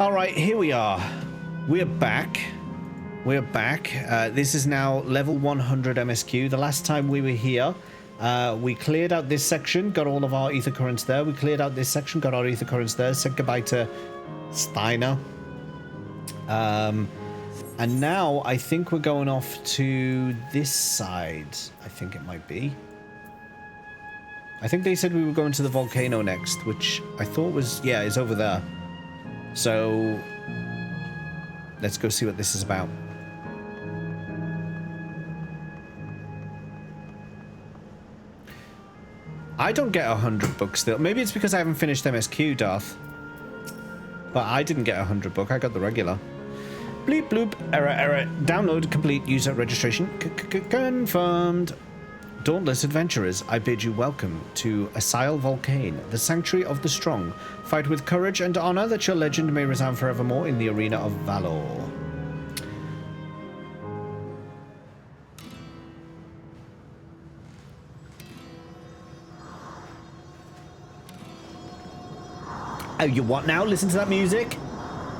All right, here we are. We're back. We're back. This is now level 100 MSQ. The last time we were here, we cleared out this section, got all of our ether currents there. We cleared out this section, got our ether currents there, said goodbye to Steiner. And now I think we're going off to this side. I think it might be. I think they said we were going to the volcano next, which I thought was, yeah, is over there. So let's go see what this is about. I don't get 100 books still. Maybe it's because I haven't finished MSQ, Darth. But I didn't get 100 book. I got the regular. Bleep bloop. Error. Download complete. User registration confirmed. Dauntless adventurers, I bid you welcome to Asile Volcane, the sanctuary of the strong. Fight with courage and honor that your legend may resound forevermore in the arena of valor. Oh, you what now? Listen to that music?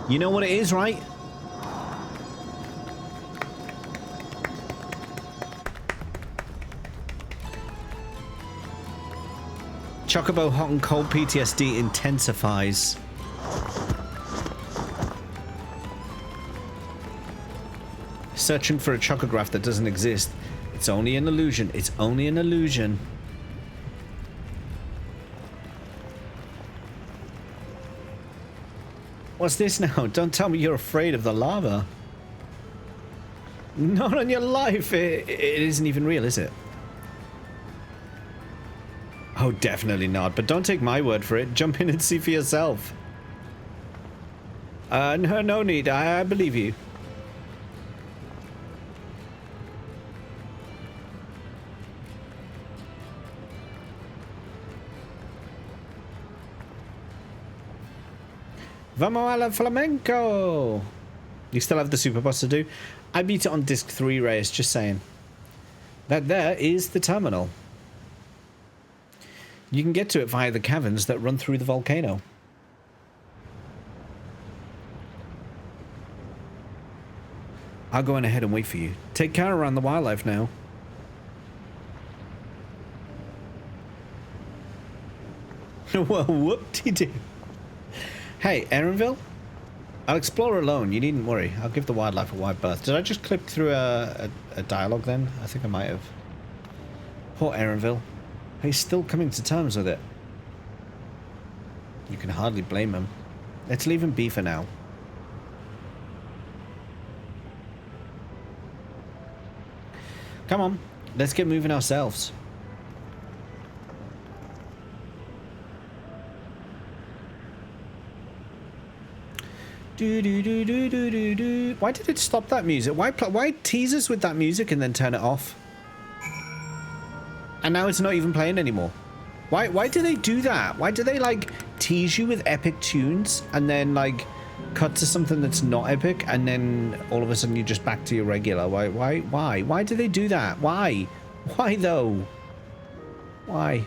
You know what it is, right? Chocobo hot and cold PTSD intensifies. Searching for a chocograph that doesn't exist. It's only an illusion. It's only an illusion. What's this now? Don't tell me you're afraid of the lava. Not on your life. It isn't even real, is it? Oh, definitely not. But don't take my word for it. Jump in and see for yourself. No need. I believe you. Vamos a la flamenco. You still have the super boss to do? I beat it on disc 3, Reyes. Just saying. That there is the terminal. You can get to it via the caverns that run through the volcano. I'll go on ahead and wait for you. Take care around the wildlife now. Well, whoop-de-doo. Hey, Aaronville? I'll explore alone. You needn't worry. I'll give the wildlife a wide berth. Did I just click through a dialogue then? I think I might have. Poor Aaronville. He's still coming to terms with it. You can hardly blame him. Let's leave him be for now. Come on, let's get moving ourselves. Do. Why did it stop that music? Why tease us with that music and then turn it off? And now it's not even playing anymore. Why do they do that? Why do they, like, tease you with epic tunes and then, like, cut to something that's not epic and then all of a sudden you're just back to your regular? Why do they do that? Why though? Why?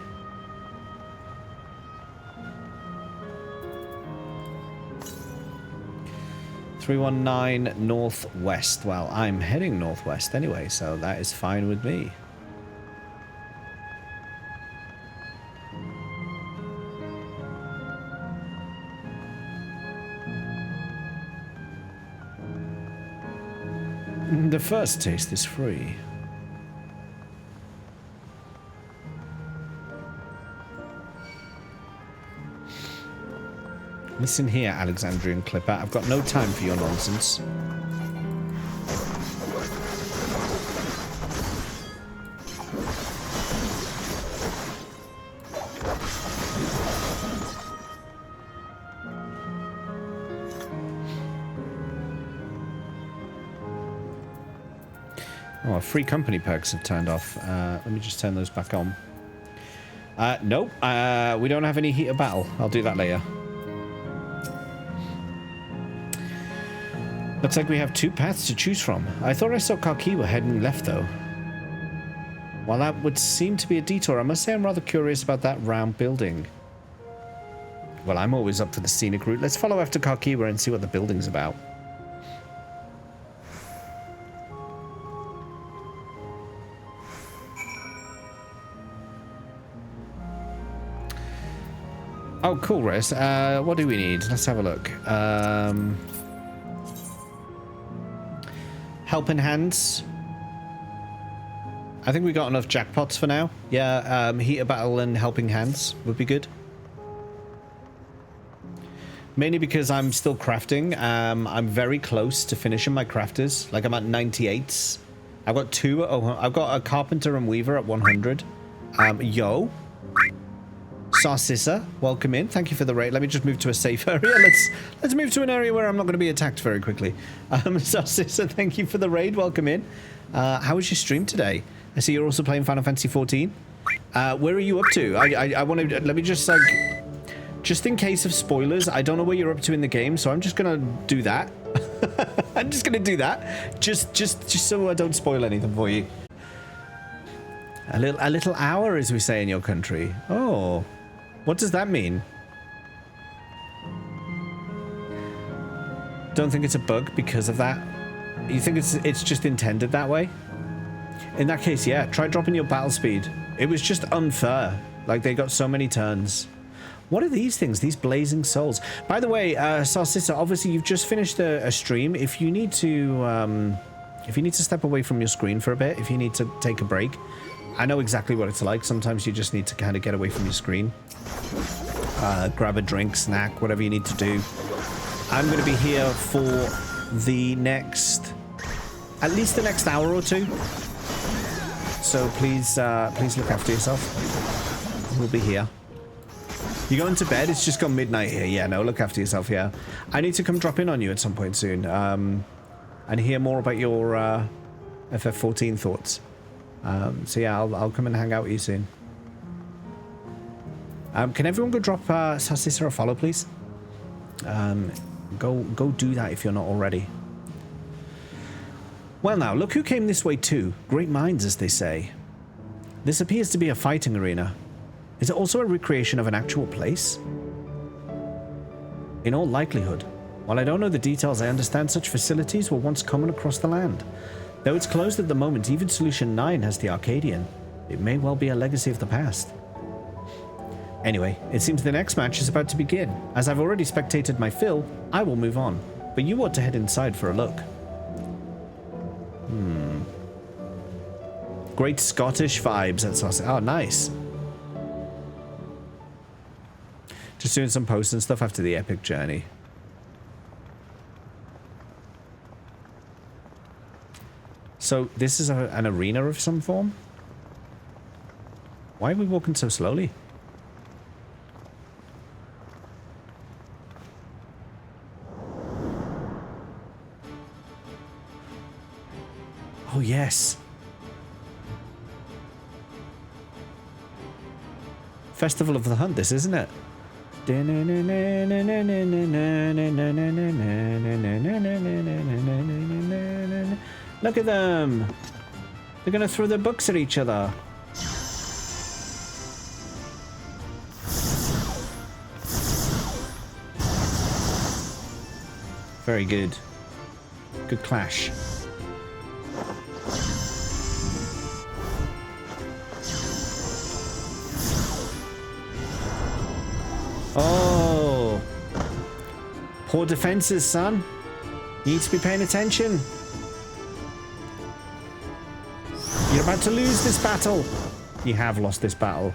$319 northwest. Well, I'm heading northwest anyway, so that is fine with me. The first taste is free. Listen here, Alexandrian Clipper. I've got no time for your nonsense. Oh, free company perks have turned off. Let me just turn those back on. Nope. We don't have any heat of battle. I'll do that later. Looks like we have two paths to choose from. I thought I saw Karkiwa heading left, though. While that would seem to be a detour, I must say I'm rather curious about that round building. Well, I'm always up for the scenic route. Let's follow after Krile and see what the building's about. Oh, cool, Riz. What do we need? Let's have a look. Helping hands. I think we got enough jackpots for now. Yeah, heater battle and helping hands would be good. Mainly because I'm still crafting. I'm very close to finishing my crafters. Like, I'm at 98s. I've got two. Oh, I've got a carpenter and weaver at 100. Yo. Sarcissa, welcome in. Thank you for the raid. Let me just move to a safe area. Let's move to an area where I'm not going to be attacked very quickly. Sarcissa, thank you for the raid. Welcome in. How was your stream today? I see you're also playing Final Fantasy 14. Where are you up to? I want to... Let me just, like... Just in case of spoilers, I don't know where you're up to in the game, so I'm just going to do that. I'm just going to do that. Just so I don't spoil anything for you. A little hour, as we say in your country. Oh... What does that mean? Don't think it's a bug because of that? You think it's just intended that way? In that case, yeah, try dropping your battle speed. It was just unfair. Like, they got so many turns. What are these things? These blazing souls. By the way, Sarcissa, obviously you've just finished a stream. If you need to step away from your screen for a bit, if you need to take a break, I know exactly what it's like. Sometimes you just need to kind of get away from your screen. Grab a drink, snack, whatever you need to do. I'm going to be here for the next... at least the next hour or two. So please look after yourself. We'll be here. You going to bed? It's just gone midnight here. Yeah, no, look after yourself, yeah. I need to come drop in on you at some point soon. And hear more about your FF14 thoughts. So yeah, I'll come and hang out with you soon. Can everyone go drop Sarcissa a follow, please? Go do that if you're not already. Well now, look who came this way too. Great minds, as they say. This appears to be a fighting arena. Is it also a recreation of an actual place? In all likelihood. While I don't know the details, I understand such facilities were once common across the land. Though it's closed at the moment, even Solution 9 has the Arcadian. It may well be a legacy of the past. Anyway, it seems the next match is about to begin. As I've already spectated my fill, I will move on. But you ought to head inside for a look. Great Scottish vibes. That's oh, nice. Just doing some posts and stuff after the epic journey. So this is an arena of some form? Why are we walking so slowly? Oh, yes. Festival of the Hunt, this, isn't it? Look at them. They're going to throw their books at each other. Very good. Good clash. Oh. Poor defenses, son. You need to be paying attention. You're about to lose this battle. You have lost this battle.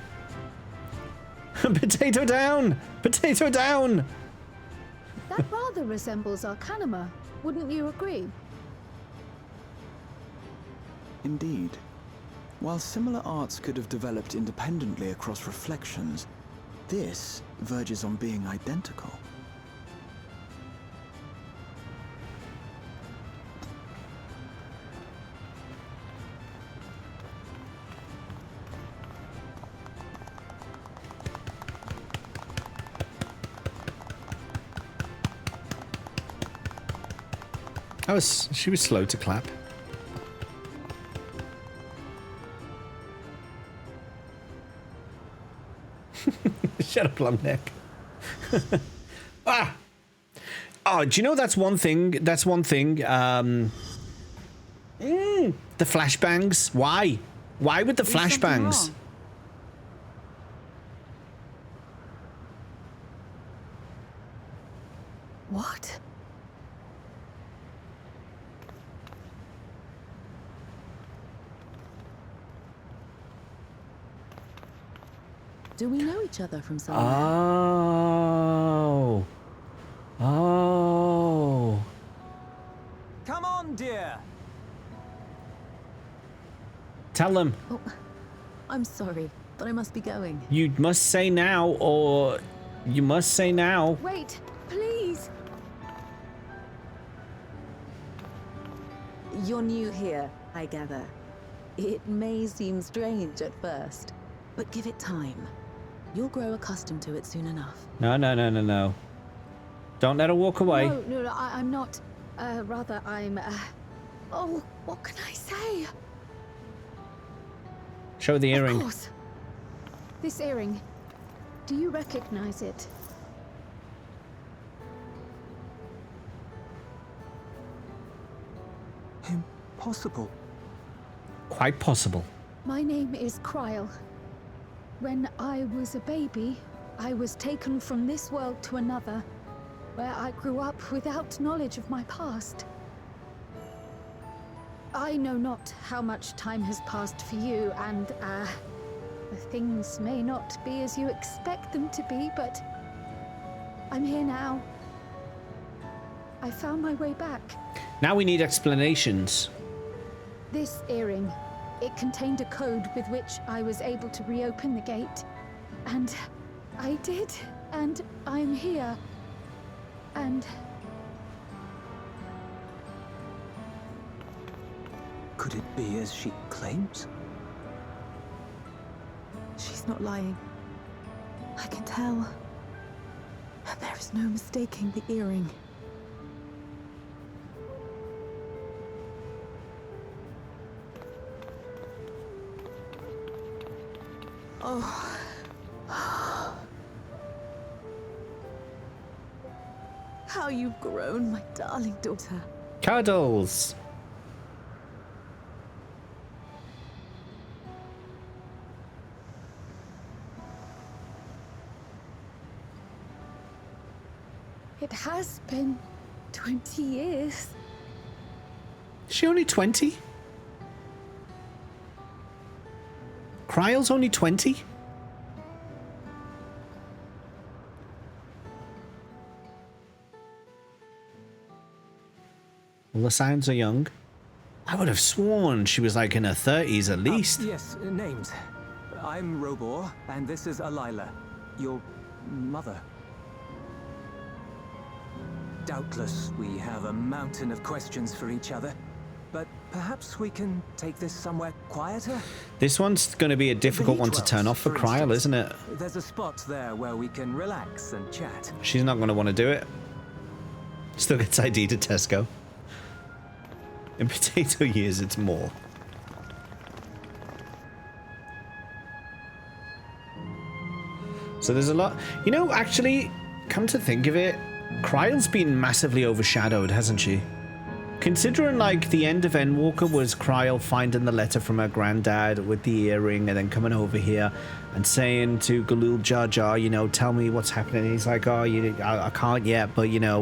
Potato down! Potato down! That rather resembles Arcanima, wouldn't you agree? Indeed. While similar arts could have developed independently across reflections, this verges on being identical. She was slow to clap. Shut up, long neck. Ah! Oh, do you know that's one thing? That's one thing. The flashbangs. Why? Why with the Is something flashbangs? wrong? What? Do we know each other from somewhere? Oh. Oh. Come on, dear. Tell them. Oh, I'm sorry, but I must be going. You must say now, or you must say now. Wait, please. You're new here, I gather. It may seem strange at first, but give it time. You'll grow accustomed to it soon enough. No, no, no, no, no. Don't let her walk away. No, no, no, I'm not. Rather, I'm. Oh, what can I say? Show the earring. Of course. This earring. Do you recognize it? Impossible. Quite possible. My name is Krile. When I was a baby, I was taken from this world to another, where I grew up without knowledge of my past. I know not how much time has passed for you, and, things may not be as you expect them to be, but I'm here now. I found my way back. Now we need explanations. This earring, it contained a code with which I was able to reopen the gate. And I did, and I'm here. And Could it be as she claims? She's not lying. I can tell. And there is no mistaking the earring. Oh. How you've grown, my darling daughter. Cuddles. it has been 20 years. Is she only 20? Kryle's only 20? Well, the sounds are young. I would have sworn she was like in her 30s at least. Yes, names. I'm Robor, and this is Alila, your mother. Doubtless, we have a mountain of questions for each other, but perhaps we can take this somewhere quieter? This one's going to be a difficult one to turn off for Krile, isn't it? There's a spot there where we can relax and chat. She's not going to want to do it. Still gets ID to Tesco. In potato years, it's more. So there's a lot. You know, actually, come to think of it, Kryle's been massively overshadowed, hasn't she? Considering, like, the end of Endwalker was Krile finding the letter from her granddad with the earring and then coming over here and saying to Galul Jar Jar, you know, tell me what's happening. And he's like, oh, I can't yet, but, you know,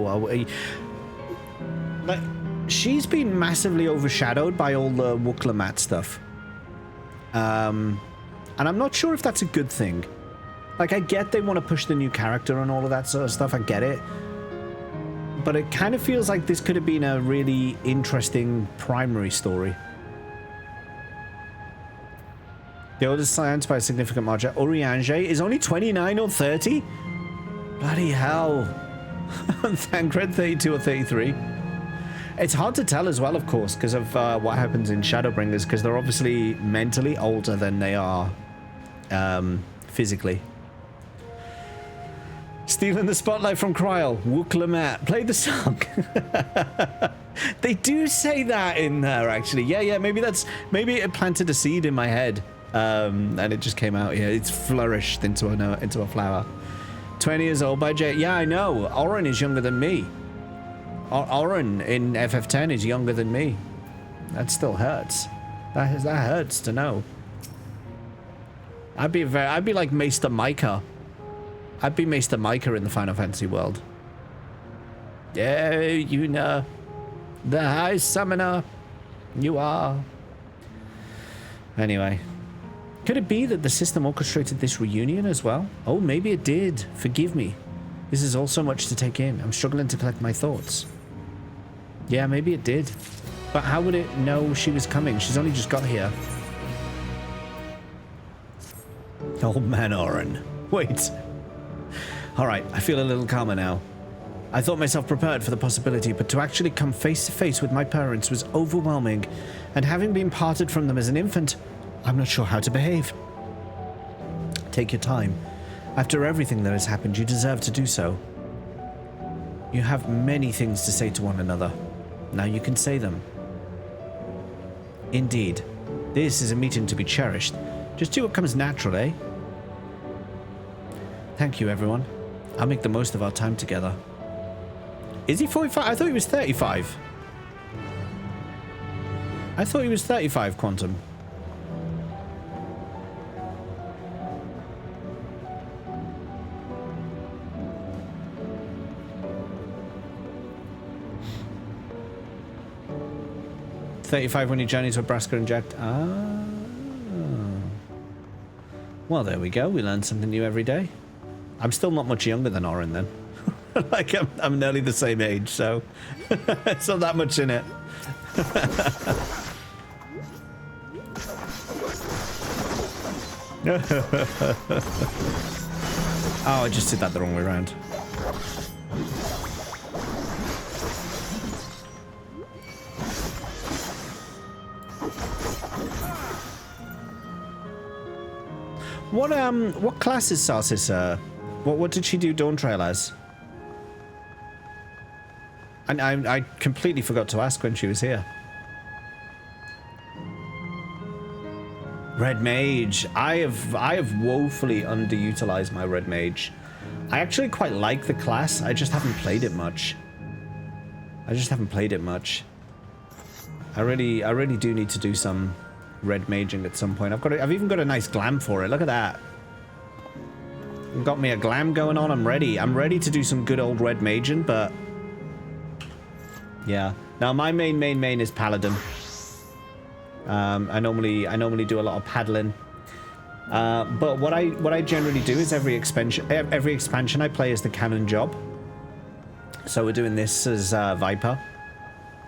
like, she's been massively overshadowed by all the Lamat stuff. And I'm not sure if that's a good thing. Like, I get they want to push the new character and all of that sort of stuff. I get it. But it kind of feels like this could have been a really interesting primary story. The oldest science by a significant margin, Oriange, is only 29 or 30? Bloody hell. Thancred, 32 or 33. It's hard to tell as well, of course, because of what happens in Shadowbringers, because they're obviously mentally older than they are physically. Stealing the spotlight from Krile. Wook Lamat. Play the song. They do say that in there, actually. Yeah, maybe it planted a seed in my head. And it just came out here. It's flourished into a flower. 20 years old by Jay. Yeah, I know. Oren is younger than me. Oren in FF10 is younger than me. That still hurts. That hurts to know. I'd be like Maester Micah. I'd be Maester Micah in the Final Fantasy world. Yeah, you know, the High Summoner. You are. Anyway. Could it be that the system orchestrated this reunion as well? Oh, maybe it did. Forgive me. This is all so much to take in. I'm struggling to collect my thoughts. Yeah, maybe it did. But how would it know she was coming? She's only just got here. Old man Oren. Wait. Alright, I feel a little calmer now. I thought myself prepared for the possibility, but to actually come face to face with my parents was overwhelming, and having been parted from them as an infant, I'm not sure how to behave. Take your time. After everything that has happened, you deserve to do so. You have many things to say to one another. Now you can say them. Indeed. This is a meeting to be cherished. Just do what comes natural, eh? Thank you, everyone. I'll make the most of our time together. Is he 45? I thought he was 35. I thought he was 35, Quantum. $35 when you journey to Nebraska and Jack. Ah. Well, there we go. We learn something new every day. I'm still not much younger than Oren then. Like, I'm nearly the same age, so it's not that much in it. Oh, I just did that the wrong way around. What class is Sarsis? What did she do Dawntrail as? And I completely forgot to ask when she was here. Red Mage. I have woefully underutilized my Red Mage. I actually quite like the class. I just haven't played it much. I really do need to do some Red Maging at some point. I've even got a nice glam for it. Look at that. Got me a glam going on. I'm ready. I'm ready to do some good old Red Maging, but yeah. Now my main is Paladin. I normally do a lot of paddling. But what I generally do is every expansion I play as the canon job. So we're doing this as Viper,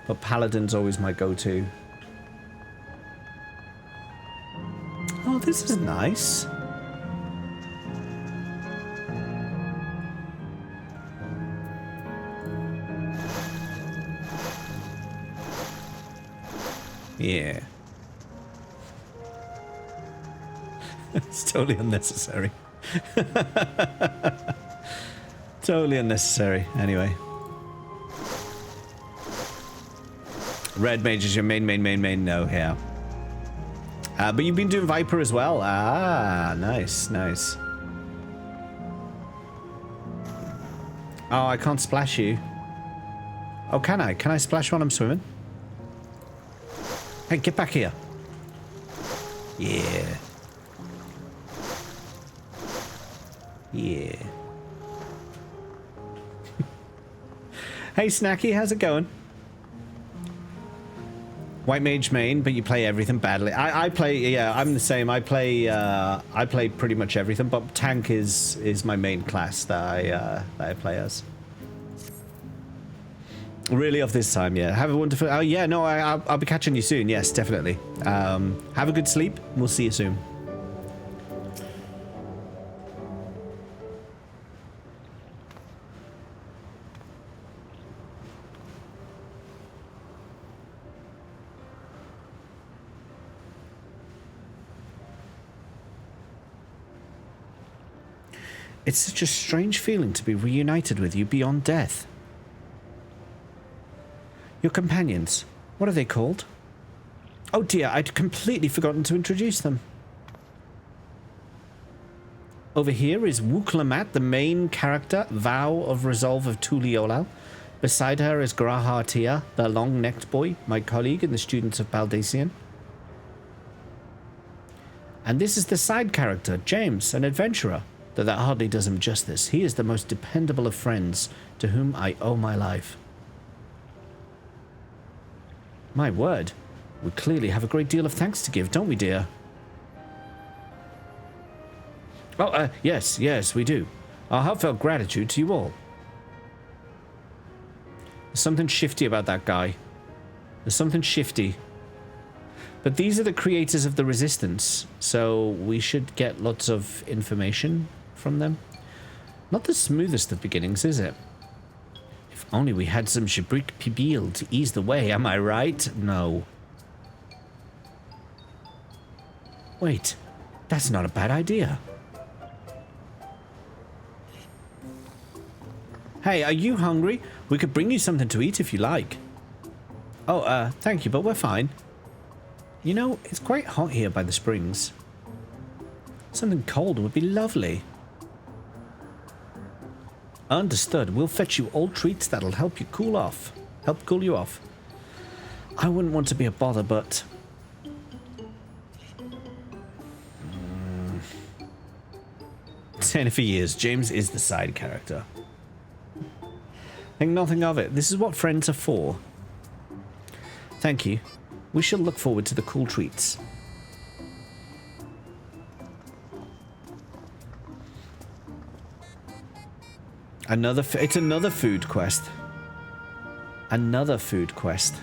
but Paladin's always my go-to. Oh, this is nice. Yeah. It's totally unnecessary. Totally unnecessary. Anyway. Red Mage is your main. No, yeah. But you've been doing Viper as well. Ah, nice. Oh, I can't splash you. Oh, can I? Can I splash when I'm swimming? Hey, get back here. Yeah. Yeah. Hey, Snacky, how's it going? White Mage main, but you play everything badly. I play, yeah, I'm the same. I play pretty much everything, but tank is my main class that I play as. Really off this time, yeah. Have a wonderful... Oh, yeah, no, I'll be catching you soon. Yes, definitely. Have a good sleep. We'll see you soon. It's such a strange feeling to be reunited with you beyond death. Your companions, what are they called? Oh dear, I'd completely forgotten to introduce them. Over here is Lamat, the main character, Vow of Resolve of Tuliolal. Beside her is Grahar Tia, the long-necked boy, my colleague in the Students of Baldacian. And this is the side character, James, an adventurer. Though that hardly does him justice. He is the most dependable of friends, to whom I owe my life. My word, we clearly have a great deal of thanks to give, don't we, dear? Oh, yes, we do. Our heartfelt gratitude to you all. There's something shifty about that guy. There's something shifty. But these are the creators of the Resistance, so we should get lots of information from them. Not the smoothest of beginnings, is it? If only we had some Shabrik Pibil to ease the way, am I right? No. Wait, that's not a bad idea. Hey, are you hungry? We could bring you something to eat if you like. Oh, thank you, but we're fine. You know, it's quite hot here by the springs. Something cold would be lovely. Understood. We'll fetch you all treats that'll help you cool off. Help cool you off. I wouldn't want to be a bother, but... Saying it for years, James is the side character. Think nothing of it. This is what friends are for. Thank you. We shall look forward to the cool treats. It's another food quest. Another food quest.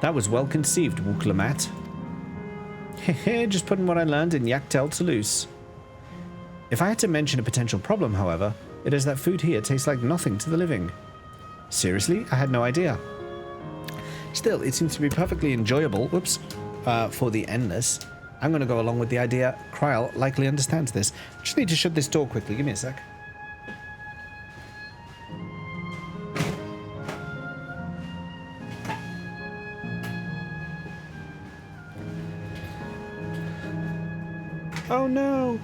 That was well conceived, Lamat. Hehe, just putting what I learned in Yaktel Toulouse. If I had to mention a potential problem, however, it is that food here tastes like nothing to the living. Seriously? I had no idea. Still, it seems to be perfectly enjoyable, for the endless. I'm going to go along with the idea. Krile likely understands this. I just need to shut this door quickly. Give me a sec. Oh no!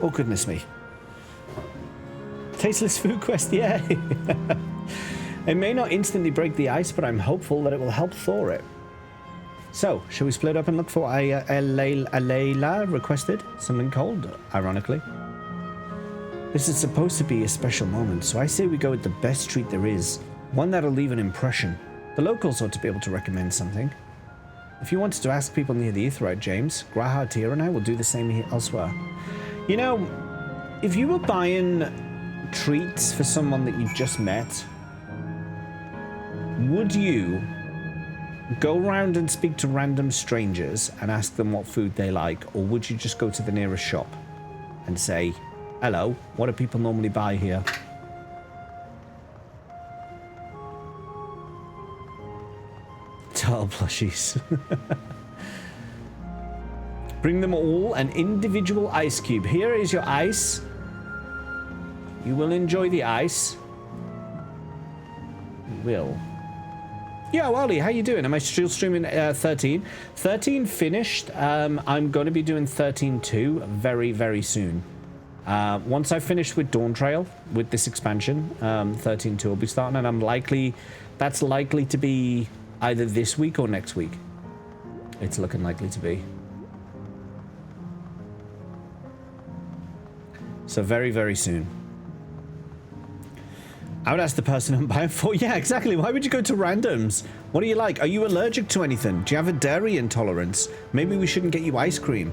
Oh, goodness me. Tasteless food quest, yay! It may not instantly break the ice, but I'm hopeful that it will help thaw it. So, shall we split up and look for what Layla requested? Something cold, ironically. This is supposed to be a special moment, so I say we go with the best treat there is. One that'll leave an impression. The locals ought to be able to recommend something. If you wanted to ask people near the Aetheryte, James, Grahar Tia and I will do the same here elsewhere. You know, if you were buying treats for someone that you just met, would you go around and speak to random strangers and ask them what food they like, or would you just go to the nearest shop and say, hello, what do people normally buy here? Turtle plushies. Bring them all an individual ice cube. Here is your ice. You will enjoy the ice. You will. Yo, Ollie, how you doing? Am I still streaming 13? 13 finished. I'm going to be doing 13-2 very, very soon. Once I finish with Dawntrail, with this expansion, 13-2 will be starting, and that's likely to be either this week or next week. It's looking likely to be. So very, very soon. I would ask the person I'm buying for. Yeah, exactly. Why would you go to randoms? What do you like? Are you allergic to anything? Do you have a dairy intolerance? Maybe we shouldn't get you ice cream.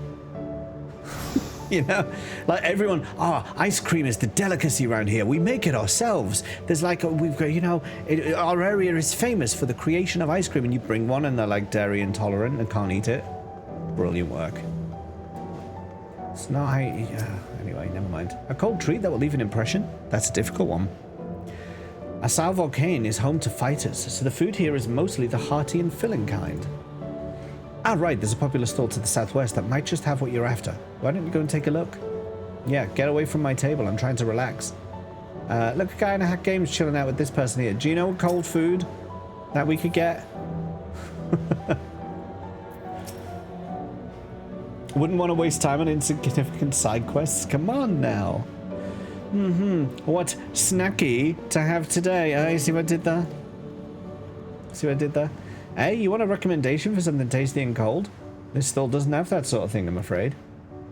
You know, like everyone, ice cream is the delicacy around here. We make it ourselves. There's like, we've got, you know, our area is famous for the creation of ice cream, and you bring one and they're like dairy intolerant and can't eat it. Brilliant work. It's not, anyway, never mind. A cold treat that will leave an impression? That's a difficult one. Asal Volcane is home to fighters, so the food here is mostly the hearty and filling kind. Ah, right, there's a popular stall to the southwest that might just have what you're after. Why don't you go and take a look? Yeah, get away from my table. I'm trying to relax. Look, a guy in a hack game's chilling out with this person here. Do you know cold food that we could get? Wouldn't want to waste time on insignificant side quests. Come on now. What snacky to have today? You see what I did there? See what I did there? Hey, you want a recommendation for something tasty and cold? This still doesn't have that sort of thing, I'm afraid.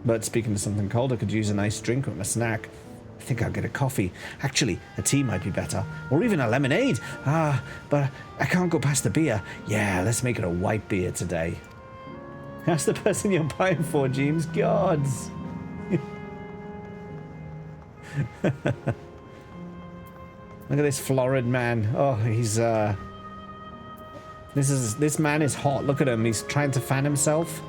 But speaking of something cold, I could use a nice drink with my snack. I think I'll get a coffee. Actually, a tea might be better. Or even a lemonade. But I can't go past the beer. Yeah, let's make it a white beer today. That's the person you're buying for, James. Gods. Look at this florid man. Oh, he's this man is hot. Look at him. He's trying to fan himself.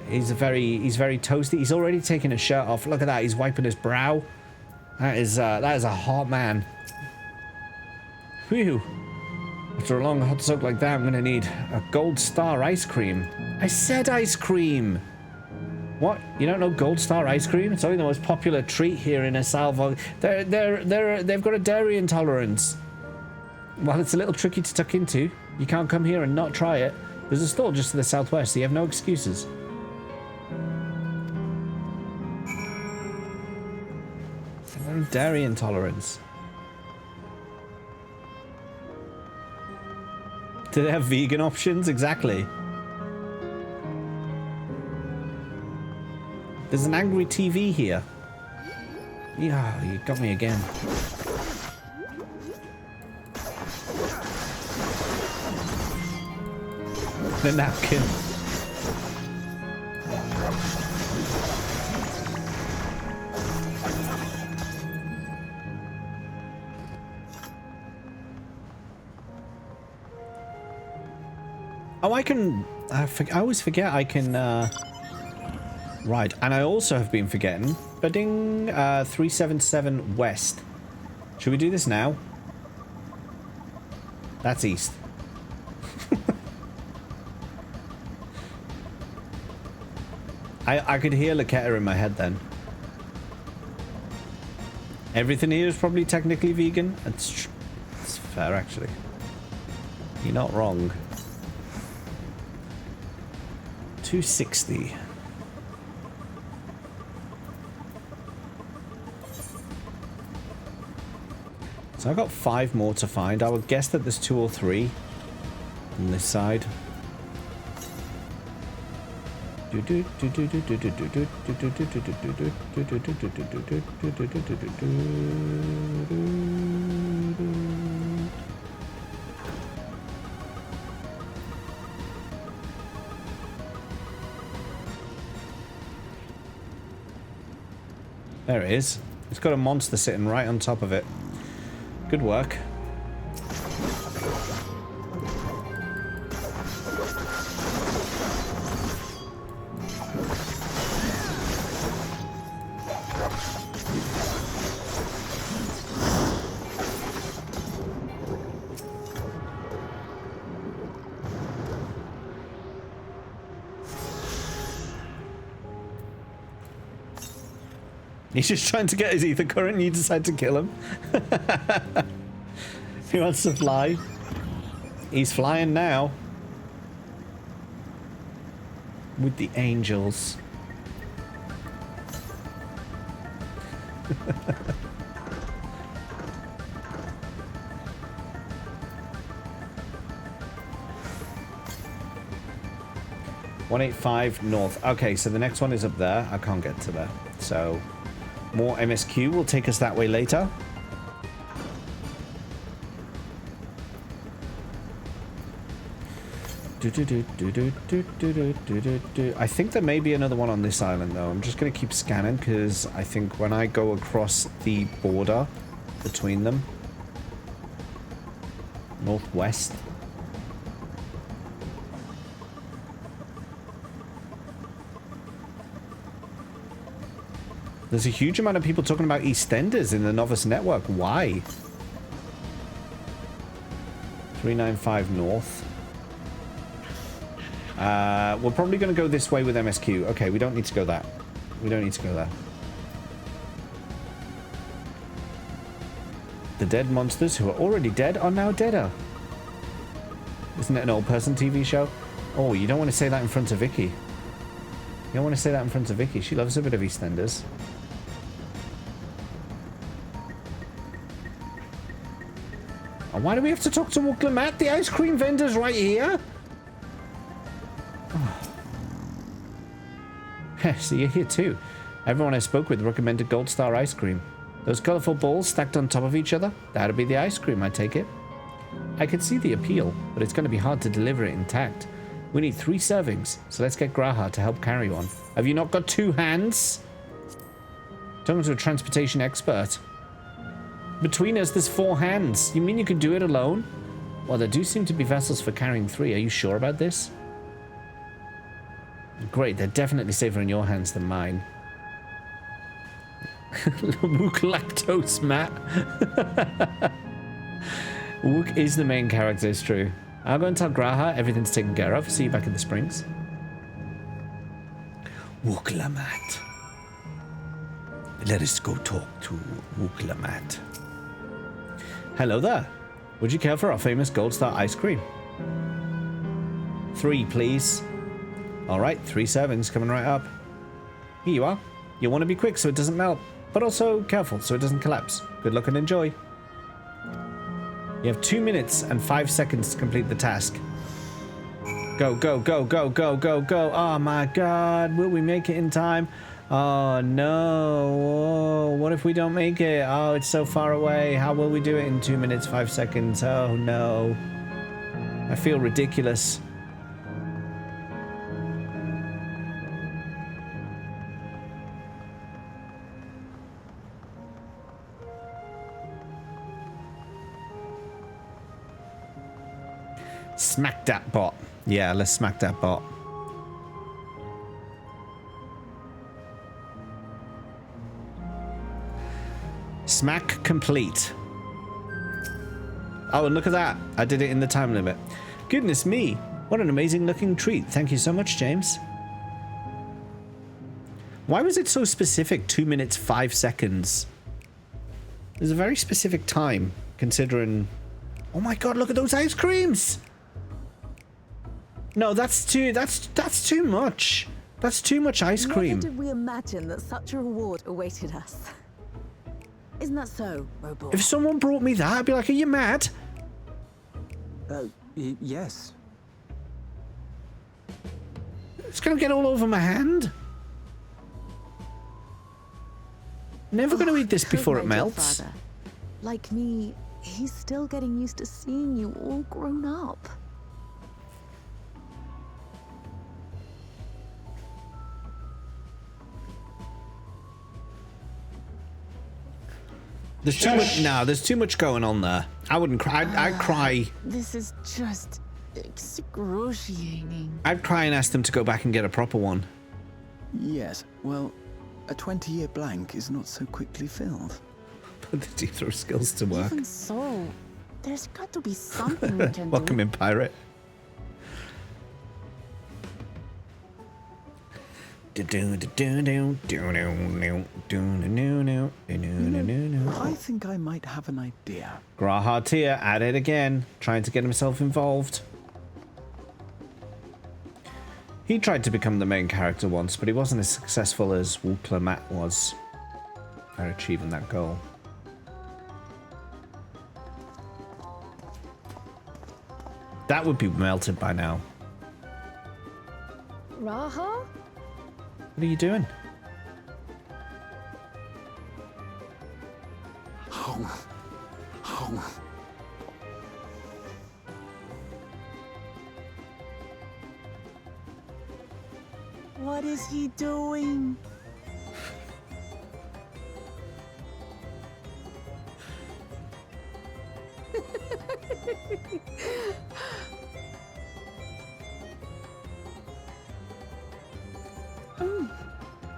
He's very toasty. He's already taken his shirt off. Look at that. He's wiping his brow. That is a hot man. Whew. After a long hot soak like that, I'm gonna need a Gold Star ice cream. I said ice cream. What? You don't know Gold Star ice cream? It's only the most popular treat here in El Salvador. They've got a dairy intolerance. Well, it's a little tricky to tuck into. You can't come here and not try it. There's a store just to the southwest, so you have no excuses. Dairy intolerance. Do they have vegan options? Exactly. There's an angry TV here. Yeah, you got me again. The napkin. Oh, I can... I always forget I can... Right, and I also have been forgetting. Bedding 377 west. Should we do this now? That's east. I could hear Laketta in my head then. Everything here is probably technically vegan. It's fair, actually. You're not wrong. 260. So I've got 5 more to find. I would guess that there's 2 or 3 on this side. There it is. It's got a monster sitting right on top of it. Good work. He's just trying to get his ether current and you decide to kill him. He wants to fly. He's flying now. With the angels. $185 north. Okay, so the next one is up there. I can't get to there. So... more MSQ will take us that way later. I think there may be another one on this island though. I'm just going to keep scanning because I think when I go across the border between them, northwest, there's a huge amount of people talking about EastEnders in the Novice Network. Why? 395 north. We're probably going to go this way with MSQ. Okay, we don't need to go that. We don't need to go there. The dead monsters who are already dead are now deader. Isn't it an old person TV show? Oh, you don't want to say that in front of Vicky. You don't want to say that in front of Vicky. She loves a bit of EastEnders. And why do we have to talk to Lamat? The ice cream vendor's right here. So you're here too. Everyone I spoke with recommended Gold Star ice cream. Those colourful balls stacked on top of each other, that'd be the ice cream, I take it. I could see the appeal, but it's going to be hard to deliver it intact. We need 3 servings, so let's get Graha to help carry one. Have you not got 2 hands? Talking to a transportation expert. Between us, there's 4 hands. You mean you could do it alone? Well, there do seem to be vessels for carrying 3. Are you sure about this? Great, they're definitely safer in your hands than mine. Wook lactose, Matt. Wook is the main character, it's true. I'll go and tell Graha everything's taken care of. See you back in the springs. Wook Lamat. Let us go talk to Wook Lamat. Hello there. Would you care for our famous Gold Star ice cream? 3, please. Alright, 3 servings coming right up. Here you are. You want to be quick so it doesn't melt, but also careful so it doesn't collapse. Good luck and enjoy. You have 2 minutes and 5 seconds to complete the task. Go, go, go, go, go, go, go. Oh my god, will we make it in time? Oh no. Whoa. What if we don't make it? Oh, it's so far away. How will we do it in 2 minutes, 5 seconds? Oh no. I feel ridiculous. Smack that bot. Yeah, let's smack that bot. Smack complete. Oh, and look at that. I did it in the time limit. Goodness me. What an amazing looking treat. Thank you so much, James. Why was it so specific? 2 minutes, 5 seconds. There's a very specific time, considering... Oh my god, look at those ice creams! No, that's too much. That's too much ice cream. Never did we imagine that such a reward awaited us. Isn't that so, Robot? If someone brought me that, I'd be like, are you mad? Yes. It's gonna get all over my hand. Never gonna eat this before it melts. Father. Like me, he's still getting used to seeing you all grown up. There's too much. No, there's too much going on there. I wouldn't cry. I'd cry. This is just excruciating. I'd cry and ask them to go back and get a proper one. Yes, well, a 20-year blank is not so quickly filled. Put the deep throw skills to work. Even so, there's got to be something we can Welcome do. in, pirate. I think I might have an idea. Graha at it again, trying to get himself involved. He tried to become the main character once, but he wasn't as successful as Lamat was at achieving that goal. That would be melted by now. Raha? What are you doing? What is he doing?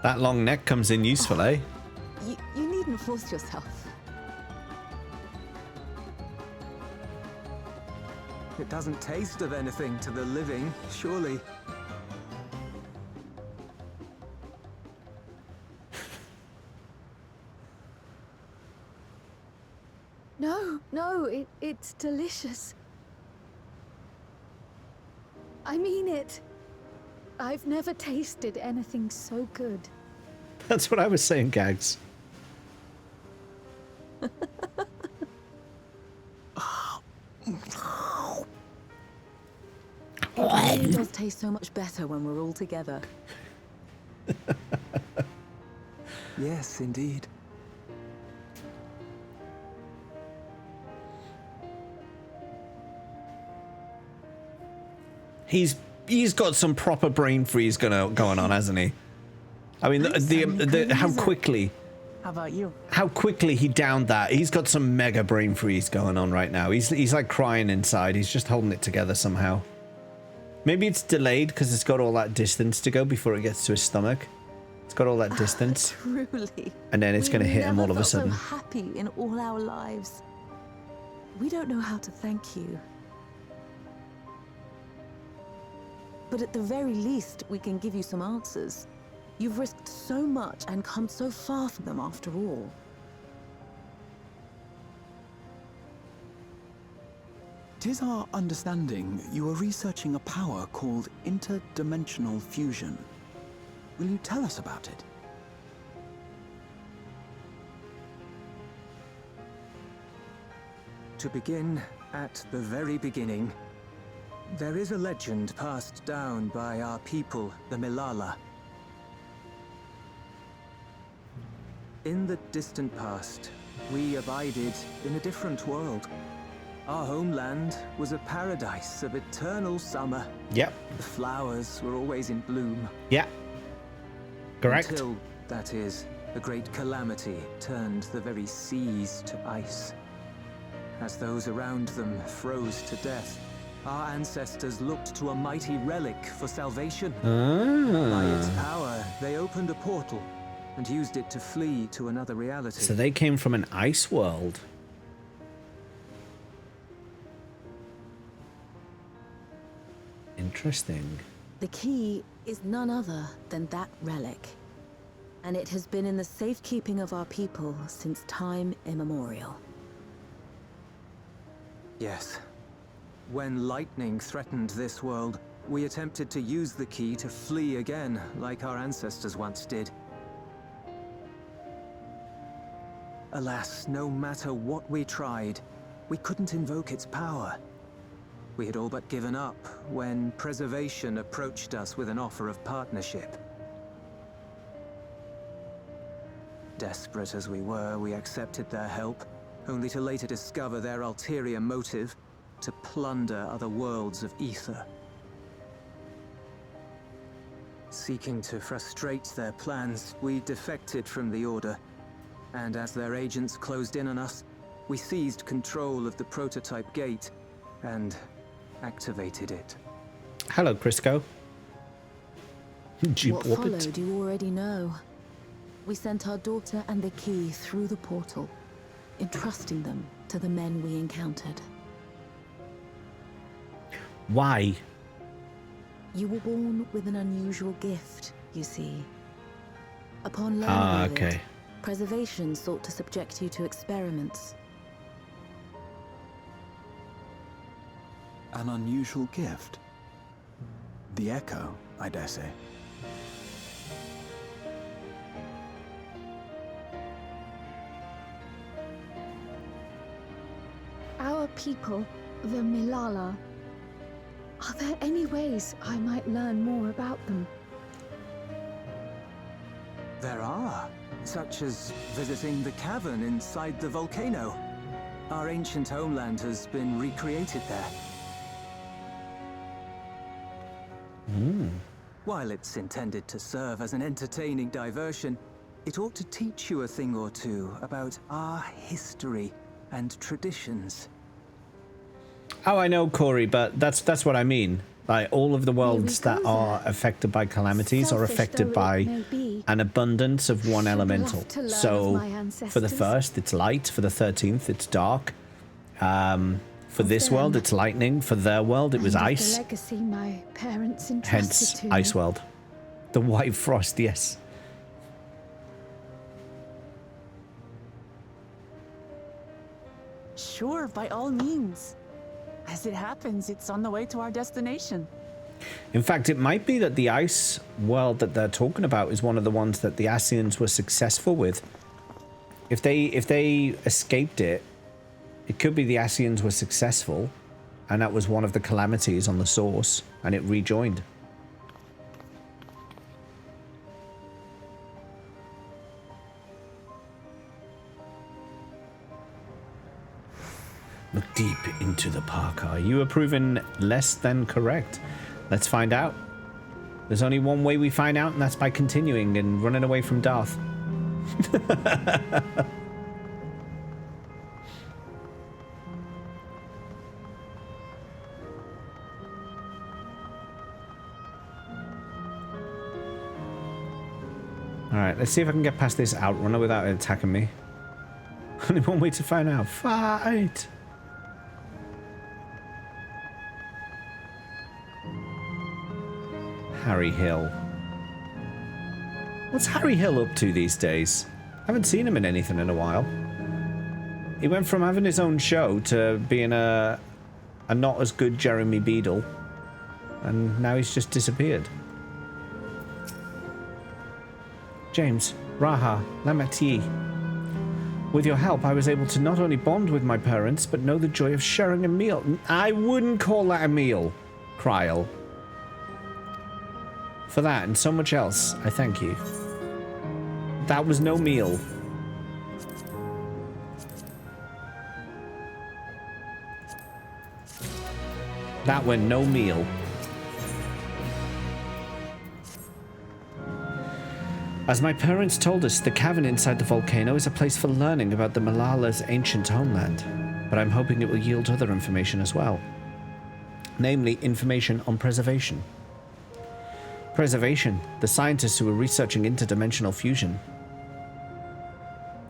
That long neck comes in useful, eh? You needn't force yourself. It doesn't taste of anything to the living, surely. No. It's delicious. I mean it. I've never tasted anything so good. That's what I was saying, Gags. It really does taste so much better when we're all together. Yes, indeed. He's got some proper brain freeze going on, hasn't he? I mean, how quickly How about you? he downed that. He's got some mega brain freeze going on right now. He's like crying inside. He's just holding it together somehow. Maybe it's delayed because it's got all that distance to go before it gets to his stomach. It's got all that distance. Truly. And then it's going to hit him all of a sudden. So happy in all our lives. We don't know how to thank you. But at the very least, we can give you some answers. You've risked so much and come so far from them after all. Tis our understanding you are researching a power called interdimensional fusion. Will you tell us about it? To begin at the very beginning, there is a legend passed down by our people, the Milala. In the distant past, we abided in a different world. Our homeland was a paradise of eternal summer. Yep. The flowers were always in bloom. Yeah. Correct. Until, that is, a great calamity turned the very seas to ice. As those around them froze to death, our ancestors looked to a mighty relic for salvation. By its power, they opened a portal and used it to flee to another reality. So they came from an ice world. Interesting. The key is none other than that relic. And it has been in the safekeeping of our people since time immemorial. Yes. When lightning threatened this world, we attempted to use the key to flee again, like our ancestors once did. Alas, no matter what we tried, we couldn't invoke its power. We had all but given up when Preservation approached us with an offer of partnership. Desperate as we were, we accepted their help, only to later discover their ulterior motive: to plunder other worlds of ether. Seeking to frustrate their plans, we defected from the Order, and as their agents closed in on us, we seized control of the prototype gate and activated it. Hello, Crisco. What followed you already know. We sent our daughter and the key through the portal, entrusting them to the men we encountered. Why? You were born with an unusual gift, you see. Upon learning of it, Preservation sought to subject you to experiments. An unusual gift? The Echo, I dare say. Our people, the Milala. Are there any ways I might learn more about them? There are, such as visiting the cavern inside the volcano. Our ancient homeland has been recreated there. While it's intended to serve as an entertaining diversion, it ought to teach you a thing or two about our history and traditions. Oh, I know, Corey, but that's what I mean. Like, all of the worlds that are affected by calamities are affected by an abundance of one elemental. So, for the first, it's light. For the 13th, it's dark. For this world, it's lightning. For their world, it was ice. The legacy my parents entrusted Hence, to me. Ice World. The White Frost, yes. Sure, by all means. As it happens, it's on the way to our destination. In fact, it might be that the ice world that they're talking about is one of the ones that the Ascians were successful with. If they escaped it, it could be the Ascians were successful, and that was one of the calamities on the source, and it rejoined. Look deep into the parka. You are proven less than correct. Let's find out. There's only one way we find out, and that's by continuing and running away from Darth. Alright, let's see if I can get past this outrunner without it attacking me. Only one way to find out. Fight! Harry Hill. What's Harry Hill up to these days? I haven't seen him in anything in a while. He went from having his own show to being a not as good Jeremy Beadle, and now he's just disappeared. James, Raha, Lamat. With your help, I was able to not only bond with my parents, but know the joy of sharing a meal. I wouldn't call that a meal, Krile. For that and so much else, I thank you. That was no meal. That went no meal. As my parents told us, the cavern inside the volcano is a place for learning about the Malala's ancient homeland, but I'm hoping it will yield other information as well. Namely, information on preservation. Preservation, the scientists who were researching interdimensional fusion.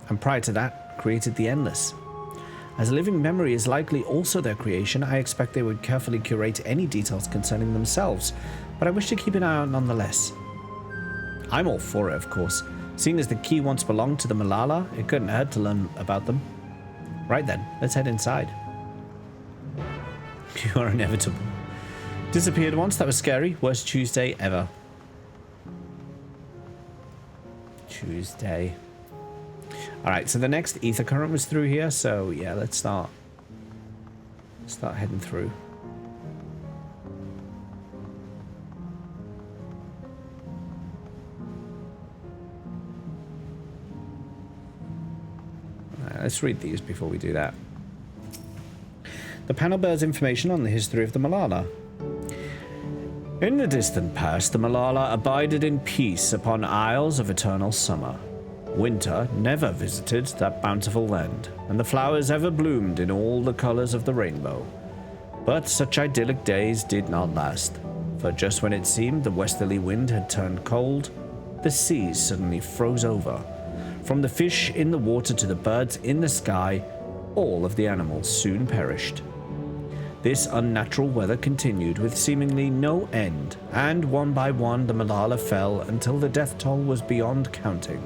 And prior to that, created the Endless. As living memory is likely also their creation, I expect they would carefully curate any details concerning themselves, but I wish to keep an eye out nonetheless. I'm all for it, of course. Seeing as the key once belonged to the Malala, it couldn't hurt to learn about them. Right then, let's head inside. You are inevitable. Disappeared once, that was scary. Worst Tuesday ever. Tuesday. Alright, so the next ether current was through here, so yeah, let's start heading through. Alright, let's read these before we do that. The panel bears information on the history of the Malala. In the distant past, the Malala abided in peace upon isles of eternal summer. Winter never visited that bountiful land, and the flowers ever bloomed in all the colors of the rainbow. But such idyllic days did not last, for just when it seemed the westerly wind had turned cold, the seas suddenly froze over. From the fish in the water to the birds in the sky, all of the animals soon perished. This unnatural weather continued with seemingly no end, and one by one the Malala fell until the death toll was beyond counting.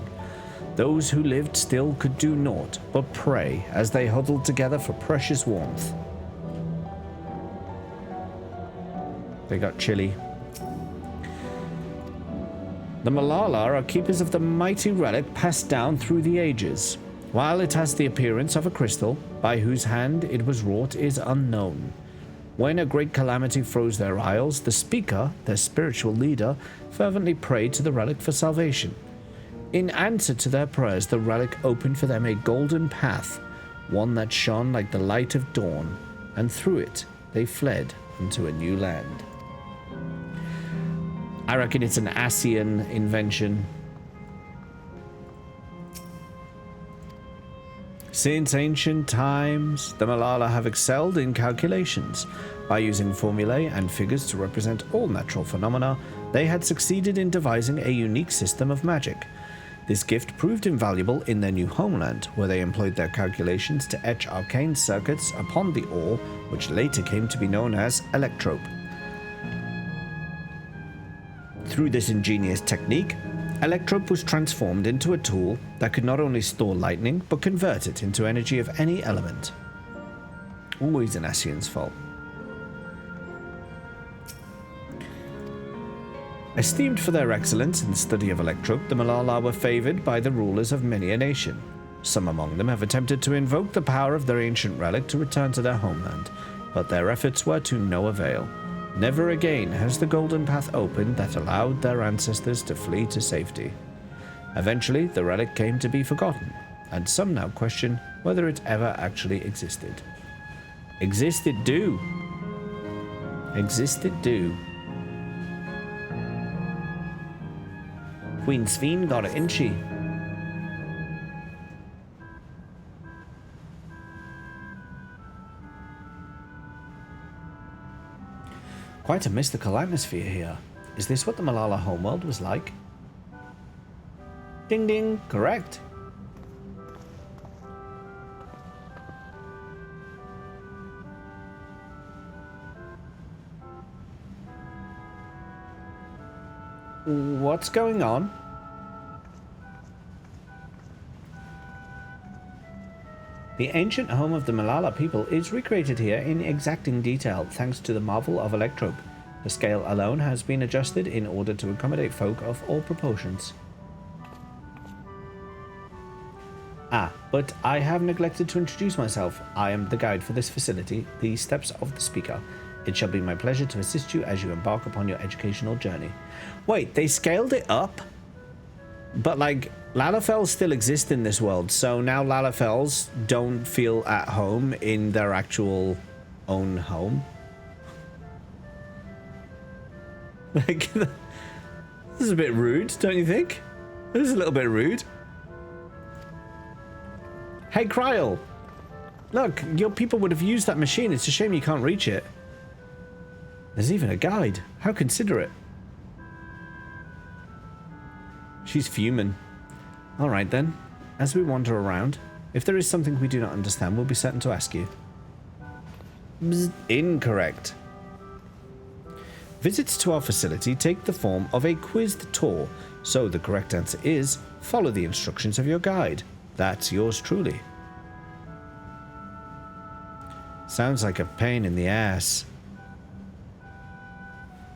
Those who lived still could do naught but pray as they huddled together for precious warmth. They got chilly. The Malala are keepers of the mighty relic passed down through the ages. While it has the appearance of a crystal, by whose hand it was wrought is unknown. When a great calamity froze their isles, the speaker, their spiritual leader, fervently prayed to the relic for salvation. In answer to their prayers, the relic opened for them a golden path, one that shone like the light of dawn, and through it they fled into a new land. I reckon it's an Ascian invention. Since ancient times, the Malala have excelled in calculations. By using formulae and figures to represent all natural phenomena, they had succeeded in devising a unique system of magic. This gift proved invaluable in their new homeland, where they employed their calculations to etch arcane circuits upon the ore, which later came to be known as electrope. Through this ingenious technique, electrope was transformed into a tool that could not only store lightning, but convert it into energy of any element. always an Ascian's fault. Esteemed for their excellence in the study of Electrope, the Malala were favored by the rulers of many a nation. Some among them have attempted to invoke the power of their ancient relic to return to their homeland, but their efforts were to no avail. Never again has the golden path opened that allowed their ancestors to flee to safety. Eventually, the relic came to be forgotten, and some now question whether it ever actually existed. Exist it do. Exist it do. Queen Sveen got it, didn't she? Quite a mystical atmosphere here. Is this what the Malala homeworld was like? Ding ding, correct. What's going on? The ancient home of the Malala people is recreated here in exacting detail thanks to the marvel of Electrope. The scale alone has been adjusted in order to accommodate folk of all proportions. But I have neglected to introduce myself. I am the guide for this facility, the Steps of the Speaker. It shall be my pleasure to assist you as you embark upon your educational journey. Wait, they scaled it up? But like, Lalafells still exist in this world, so now Lalafells don't feel at home in their actual own home? Like, this is a bit rude, don't you think? This is a little bit rude. Hey, Krile! Look, your people would have used that machine. It's a shame you can't reach it. There's even a guide. How considerate. She's fuming. Alright then. As we wander around, if there is something we do not understand, we'll be certain to ask you. Bzz, incorrect. Visits to our facility take the form of a quizzed tour, so the correct answer is follow the instructions of your guide. That's yours truly. Sounds like a pain in the ass.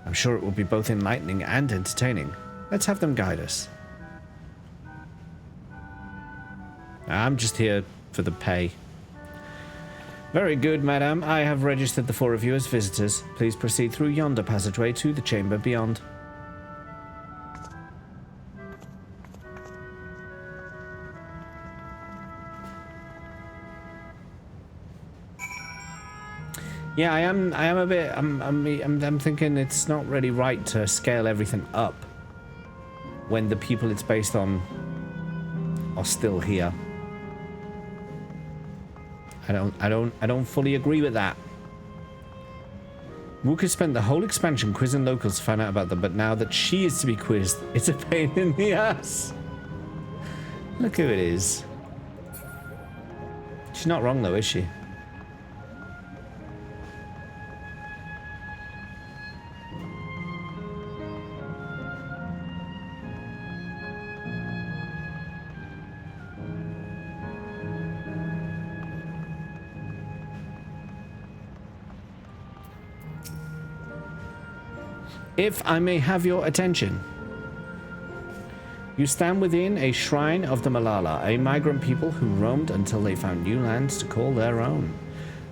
I'm sure it will be both enlightening and entertaining. Let's have them guide us. I'm just here for the pay. Very good, madam. I have registered the 4 of you as visitors. Please proceed through yonder passageway to the chamber beyond. Yeah, I am a bit. I'm thinking it's not really right to scale everything up when the people it's based on are still here. I don't fully agree with that. Wooka spent the whole expansion quizzing locals to find out about them, but now that she is to be quizzed, it's a pain in the ass. Look who it is. She's not wrong though, is she? If I may have your attention. You stand within a shrine of the Malala, a migrant people who roamed until they found new lands to call their own.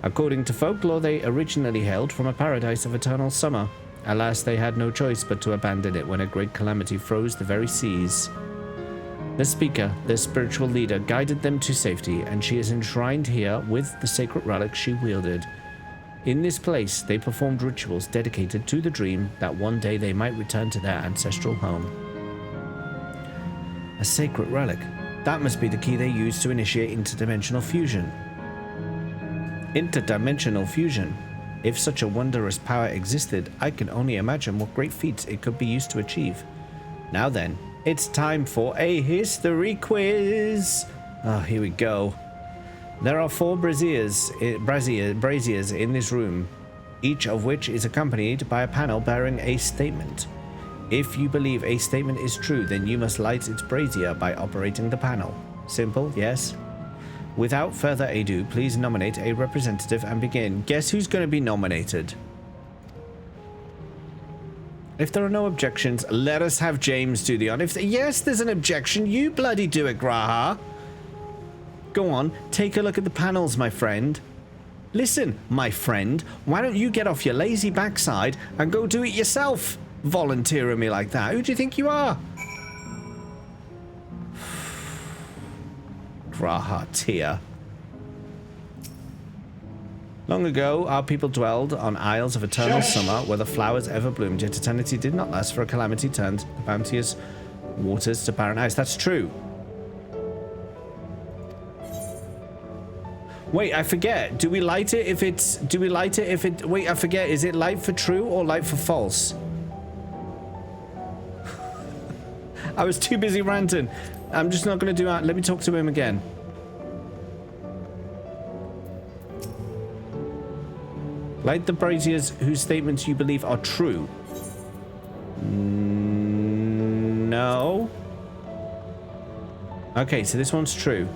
According to folklore, they originally hailed from a paradise of eternal summer. Alas, they had no choice but to abandon it when a great calamity froze the very seas. The speaker, their spiritual leader, guided them to safety, and she is enshrined here with the sacred relic she wielded. In this place, they performed rituals dedicated to the dream that one day they might return to their ancestral home. A sacred relic. That must be the key they used to initiate interdimensional fusion. Interdimensional fusion. If such a wondrous power existed, I can only imagine what great feats it could be used to achieve. Now then, it's time for a history quiz. Oh, here we go. There are 4 braziers in this room, each of which is accompanied by a panel bearing a statement. If you believe a statement is true, then you must light its brazier by operating the panel. Simple, yes? Without further ado, please nominate a representative and begin. Guess who's going to be nominated? If there are no objections, let us have James do the honor. Yes, there's an objection. You bloody do it, Graha. Go on, take a look at the panels, my friend. Listen, my friend, why don't you get off your lazy backside and go do it yourself? Volunteering me like that. Who do you think you are? Graha Tia. Long ago, our people dwelled on isles of eternal summer where the flowers ever bloomed, yet eternity did not last, for a calamity turned the bounteous waters to barren ice. That's true. Wait, I forget. Do we light it if it's... Do we light it if it... Wait, I forget. Is it light for true or light for false? I was too busy ranting. I'm just not going to do that. Let me talk to him again. Light the braziers whose statements you believe are true. No. Okay, so this one's true.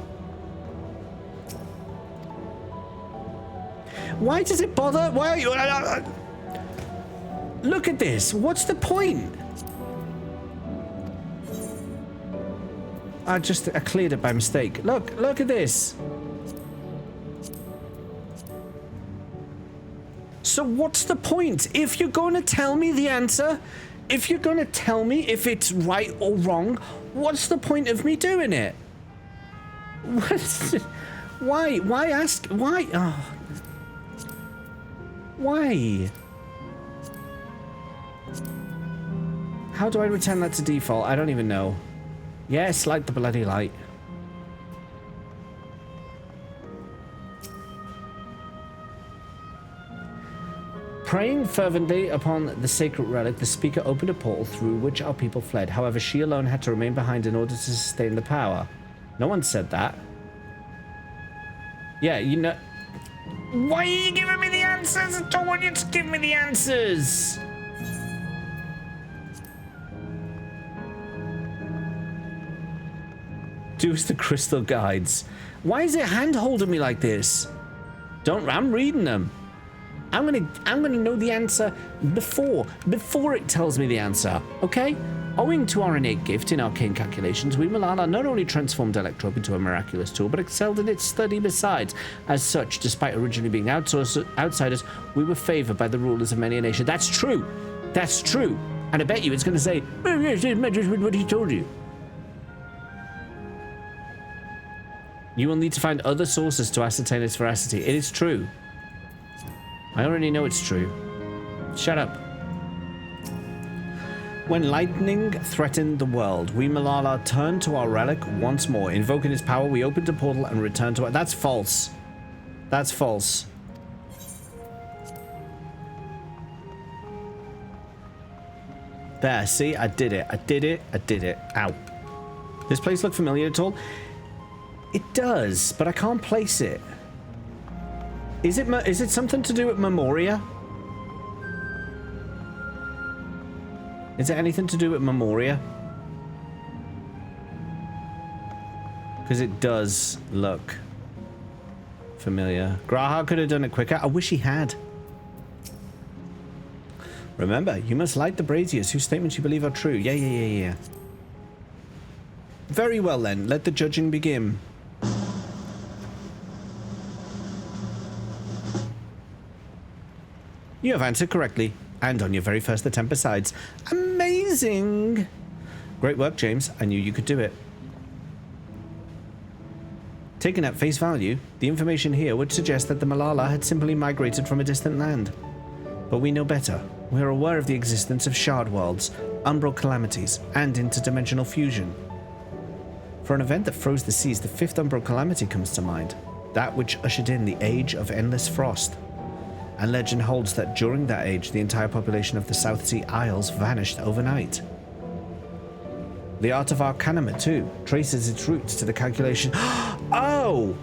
Why does it bother? Why are you... Look at this. What's the point? I cleared it by mistake. Look at this. So what's the point? If you're going to tell me the answer, if you're going to tell me if it's right or wrong, what's the point of me doing it? Why ask? Why? Oh. Why? How do I return that to default? I don't even know. Yes, light the bloody light. Praying fervently upon the sacred relic, the speaker opened a portal through which our people fled. However, she alone had to remain behind in order to sustain the power. No one said that. Yeah, you know... Why are you giving me the answers? I don't want you to give me the answers! Do as the crystal guides. Why is it hand-holding me like this? I'm reading them. I'm gonna know the answer before it tells me the answer, okay? Owing to our innate gift in arcane calculations, we Malala not only transformed Electrope into a miraculous tool, but excelled in its study besides. As such, despite originally being outsiders, we were favored by the rulers of many a nation. That's true. That's true. And I bet you it's gonna say, oh, yes, it matches with what he told you. You will need to find other sources to ascertain its veracity. It is true. I already know it's true. Shut up. When lightning threatened the world, we Malala turned to our relic once more. Invoking its power, we opened a portal and returned to it. That's false. That's false. There, see? I did it. I did it. I did it. Ow. This place look familiar at all? It does, but I can't place it. Is it something to do with Memoria? Is it anything to do with Memoria? Because it does look familiar. Graha could have done it quicker. I wish he had. Remember, you must light the braziers whose statements you believe are true. Yeah. Very well then, let the judging begin. You have answered correctly, and on your very first attempt besides. Amazing! Great work, James. I knew you could do it. Taken at face value, the information here would suggest that the Malala had simply migrated from a distant land. But we know better. We are aware of the existence of shard worlds, umbral calamities, and interdimensional fusion. For an event that froze the seas, the fifth umbral calamity comes to mind, that which ushered in the Age of Endless Frost. And legend holds that during that age, the entire population of the South Sea Isles vanished overnight. The art of Arcanima, too, traces its roots to the calculation... Oh!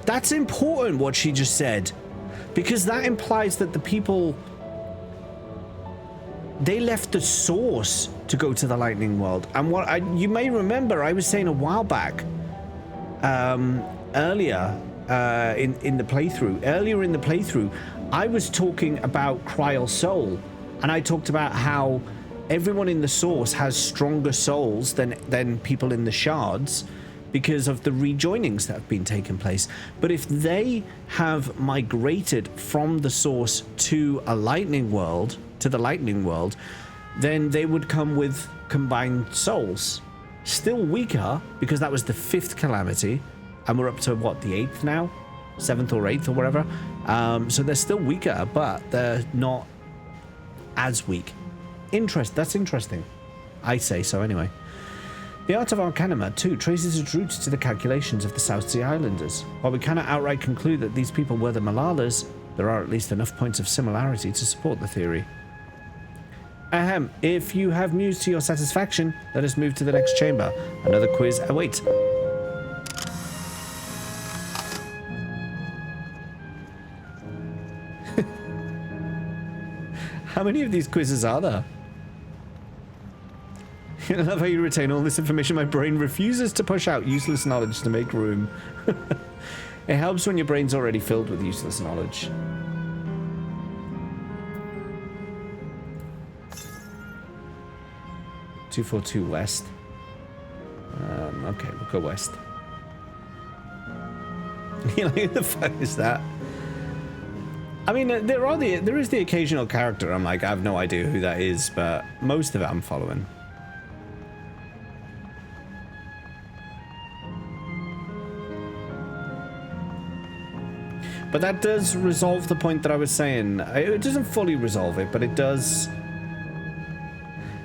That's important, what she just said. Because that implies that the people... They left the source to go to the Lightning World. And you may remember, I was saying a while back earlier in the playthrough. Earlier in the playthrough, I was talking about Krile Soul, and I talked about how everyone in the source has stronger souls than people in the shards because of the rejoinings that have been taking place. But if they have migrated from the source to a lightning world, then they would come with combined souls. Still weaker, because that was the 5th calamity, and we're up to, what, the 8th now? 7th or 8th or whatever. So they're still weaker, but they're not as weak. That's interesting. I say so anyway. The art of Arcanima, too, traces its roots to the calculations of the South Sea Islanders. While we cannot outright conclude that these people were the Malalas, there are at least enough points of similarity to support the theory. Ahem, if you have news to your satisfaction, let us move to the next chamber. Another quiz awaits. How many of these quizzes are there? I love how you retain all this information. My brain refuses to push out useless knowledge to make room. It helps when your brain's already filled with useless knowledge. (242) west. Okay, we'll go west. Who the fuck is that? I mean, there is the occasional character I'm like, I have no idea who that is, but most of it I'm following. But that does resolve the point that I was saying. It doesn't fully resolve it, but it does.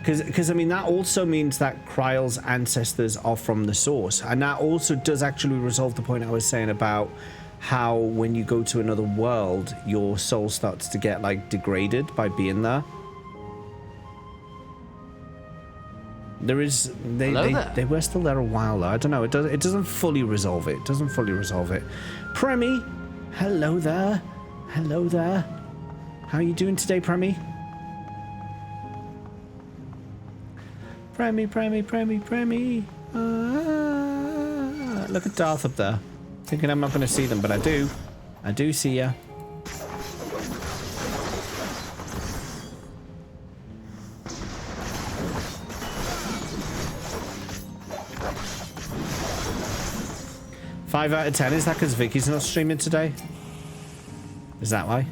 Because I mean, that also means that Krile's ancestors are from the source. And that also does actually resolve the point I was saying about how when you go to another world, your soul starts to get, like, degraded by being there. There is... They were still there a while, though. I don't know. It doesn't fully resolve it. It doesn't fully resolve it. Premi! Hello there. Hello there. How are you doing today, Premi? Premi. Look at Darth up there. Thinking I'm not going to see them, but I do. I do see ya. Five out of 10. Is that because Vicky's not streaming today? Is that why?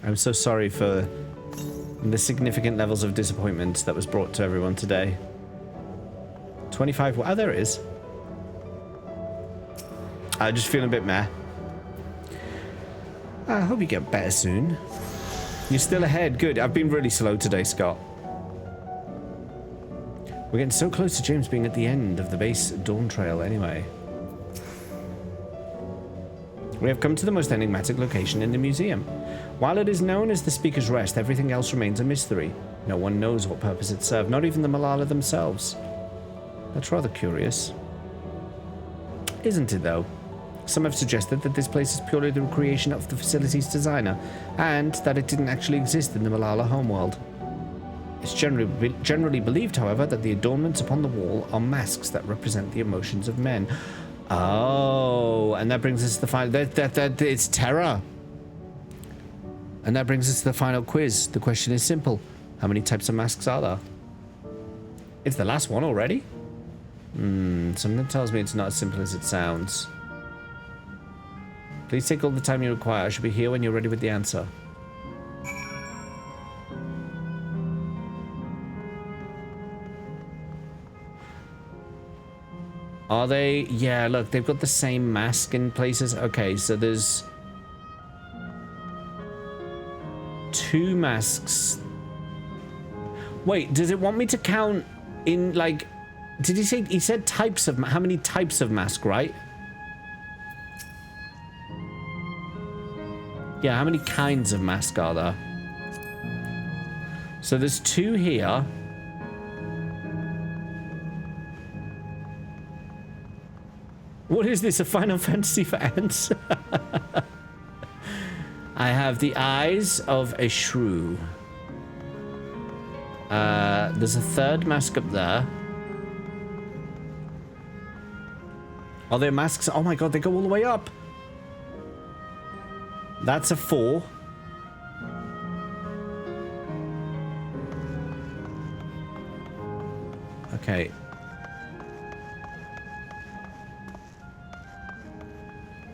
I'm so sorry for the significant levels of disappointment that was brought to everyone today. 25. Oh, there it is. I just feel a bit meh. I hope you get better soon. You're still ahead. Good. I've been really slow today, Scott. We're getting so close to James being at the end of the base Dawntrail anyway. We have come to the most enigmatic location in the museum. While it is known as the Speaker's Rest, everything else remains a mystery. No one knows what purpose it served, not even the Malala themselves. That's rather curious. Isn't it, though? Some have suggested that this place is purely the recreation of the facility's designer, and that it didn't actually exist in the Malala homeworld. It's generally believed, however, that the adornments upon the wall are masks that represent the emotions of men. Oh, and that brings us to the final... it's terror. And that brings us to the final quiz. The question is simple. How many types of masks are there? It's the last one already? Something tells me it's not as simple as it sounds. Please take all the time you require. I should be here when you're ready with the answer. Are they? Yeah, look, they've got the same mask in places. Okay, so there's 2 masks. Wait, does it want me to count in, like, did he say, he said types of, how many types of mask, right? Yeah, how many kinds of mask are there? So there's 2 here. What is this, a Final Fantasy for ants? I have the eyes of a shrew. There's a third mask up there. Are there masks? Oh my god, they go all the way up. That's a 4. Okay.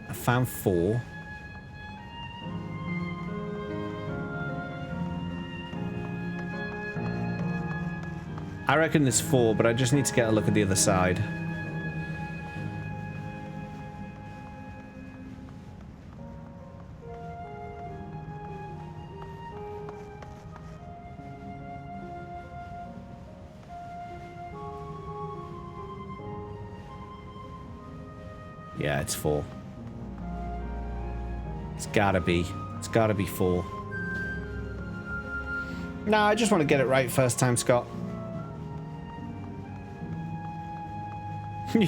I found 4. I reckon there's 4, but I just need to get a look at the other side. Yeah, it's 4. It's gotta be 4. No, I just want to get it right first time, Scott.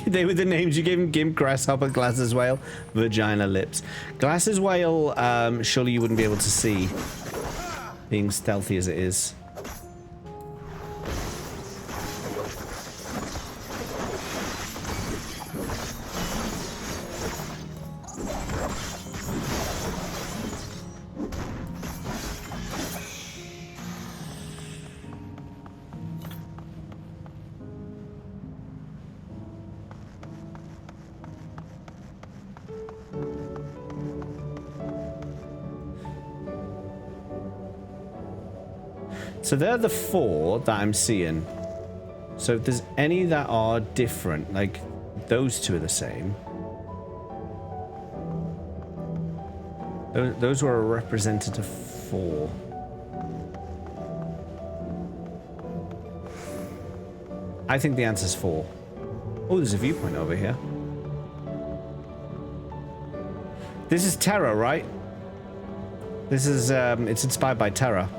They were the names you gave him: Gimp, Grasshopper, Glasses Whale, Vagina Lips. Glasses Whale, surely you wouldn't be able to see, being stealthy as it is. So they're the 4 that I'm seeing. So if there's any that are different, like those 2 are the same. Those were a representative 4. I think the answer's 4. Oh, there's a viewpoint over here. This is Terra, right? This is, it's inspired by Terra.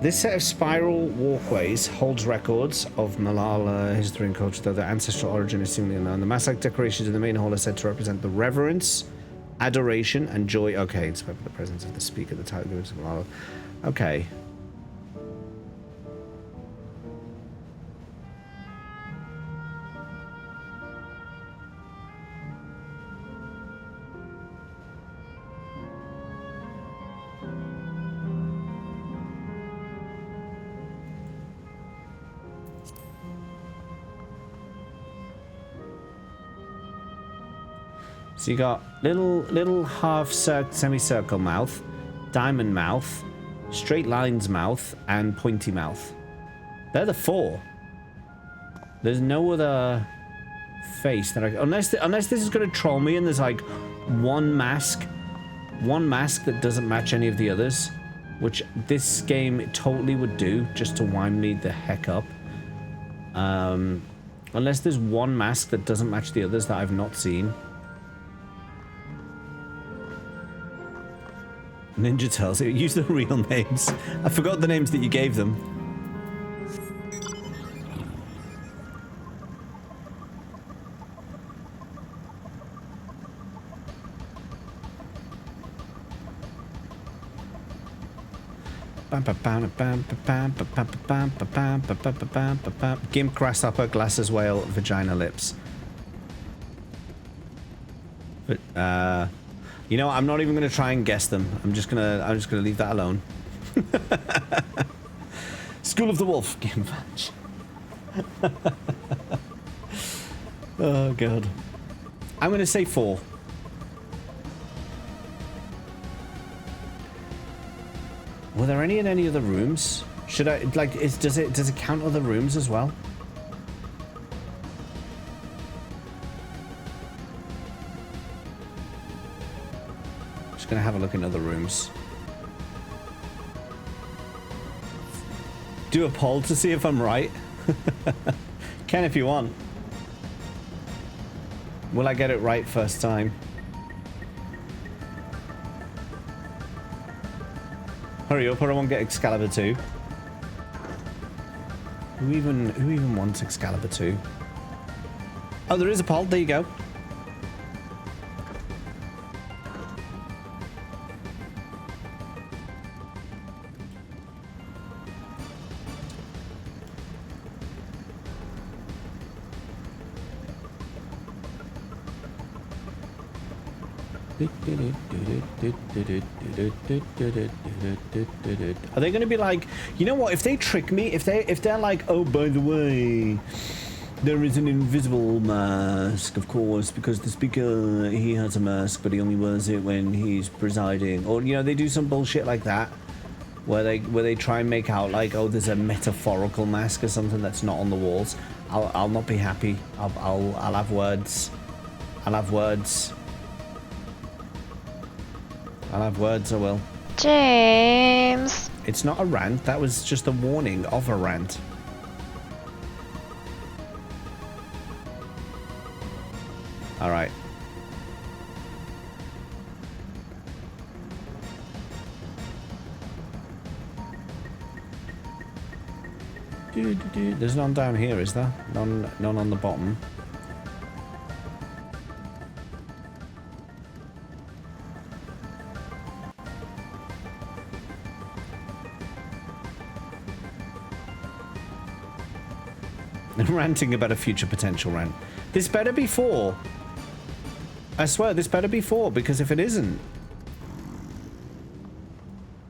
This set of spiral walkways holds records of Malala history and culture, though their ancestral origin is seemingly unknown. The mass-like decorations in the main hall are said to represent the reverence, adoration, and joy. Okay, inspired by the presence of the speaker, the title given to Malala. Okay. So you got little half semicircle mouth, diamond mouth, straight lines mouth, and pointy mouth. They're the 4. There's no other face that I, unless this is gonna troll me and there's like one mask that doesn't match any of the others, which this game totally would do just to wind me the heck up. Unless there's one mask that doesn't match the others that I've not seen. Ninja Turtles, use the real names. I forgot the names that you gave them. Gimp, grasshopper, glasses, whale, vagina, lips. But, you know, I'm not even going to try and guess them. I'm just gonna leave that alone. School of the Wolf, Game Match. Oh god. I'm gonna say 4. Were there any in any other rooms? Should I like? Does it count other rooms as well? Gonna have a look in other rooms. Do a poll to see if I'm right. Can if you want. Will I get it right first time? Hurry up or I won't get Excalibur 2. Who even wants Excalibur 2? Oh, there is a poll. There you go. Are they going to be like, you know what, if they trick me, if they're like, oh, by the way, there is an invisible mask, of course, because the speaker, he has a mask, but he only wears it when he's presiding, or, you know, they do some bullshit like that, where they try and make out like, oh, there's a metaphorical mask or something that's not on the walls. I'll not be happy. I'll have words. I'll have words. I'll have words, I will. James! It's not a rant, that was just a warning of a rant. Alright. There's none down here, is there? None on the bottom. Ranting about a future potential rant. This better be 4. I swear, this better be 4, because if it isn't...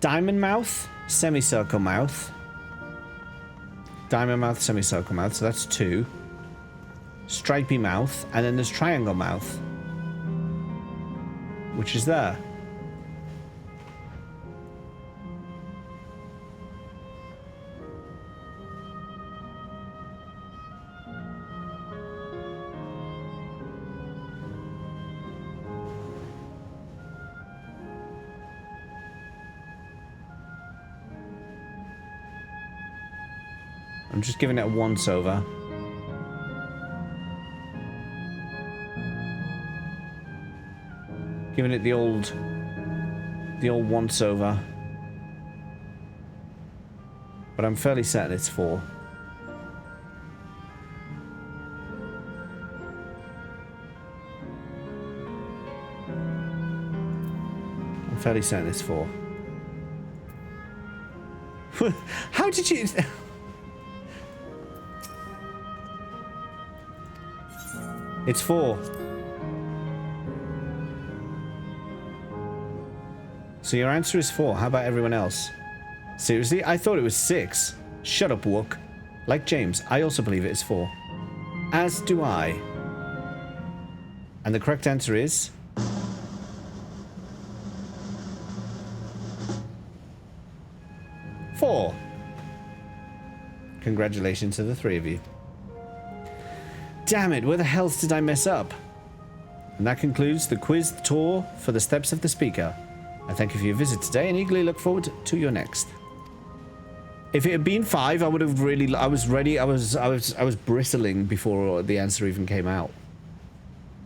Diamond mouth, semicircle mouth. Diamond mouth, semicircle mouth, so that's 2. Stripy mouth, and then there's triangle mouth. Which is there. I'm just giving it a once over. Giving it the old once over. But I'm fairly certain it's 4. I'm fairly certain it's 4. How did you... It's 4. So your answer is 4. How about everyone else? Seriously? I thought it was 6. Shut up, Wook. Like James, I also believe it is 4. As do I. And the correct answer is... 4. Congratulations to the 3 of you. Damn it, where the hell did I mess up? And that concludes the quiz tour for the Steps of the Speaker. I thank you for your visit today and eagerly look forward to your next. If it had been 5, I would have really... I was ready. I was bristling before the answer even came out.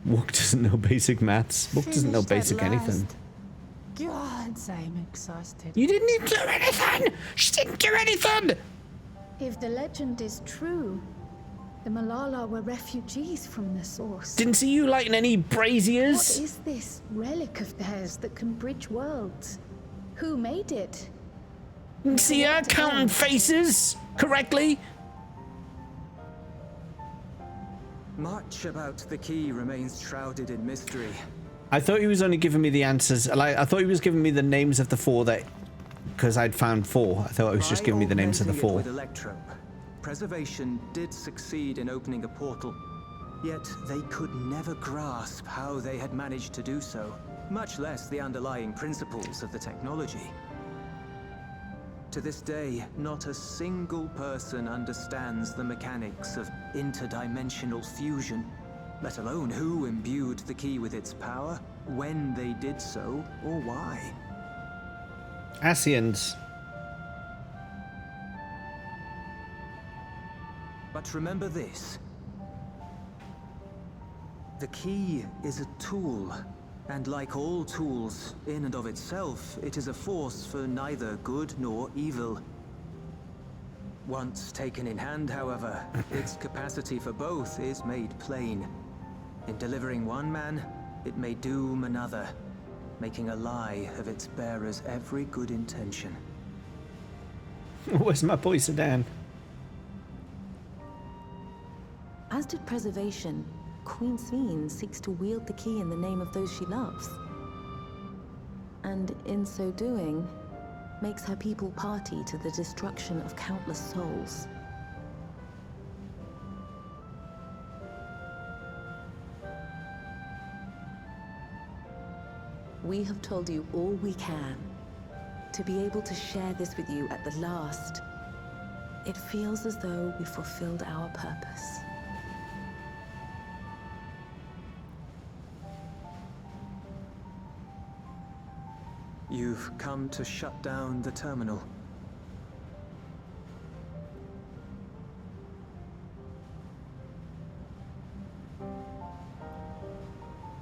Wook doesn't know basic maths. Wook doesn't know basic anything. God, I'm exhausted. You didn't even do anything! She didn't do anything! If the legend is true, the Malala were refugees from the source. Didn't see you lighting any braziers. What is this relic of theirs that can bridge worlds? Who made it? Didn't see her counting faces correctly. Much about the key remains shrouded in mystery. I thought he was only giving me the answers. Like, I thought he was giving me the names of the 4 that... Because I'd found 4. I thought he was just giving me the names of the 4. With electrope, Preservation did succeed in opening a portal. Yet they could never grasp how they had managed to do so, much less the underlying principles of the technology. To this day, not a single person understands the mechanics of interdimensional fusion, let alone who imbued the key with its power, when they did so, or why. Asians. But remember this. The key is a tool, and like all tools, in and of itself, it is a force for neither good nor evil. Once taken in hand, however, its capacity for both is made plain. In delivering one man, it may doom another, making a lie of its bearer's every good intention. Where's my boy Sedan? As did preservation, Queen Sveen seeks to wield the key in the name of those she loves. And in so doing, makes her people party to the destruction of countless souls. We have told you all we can. To be able to share this with you at the last, it feels as though we fulfilled our purpose. You've come to shut down the terminal.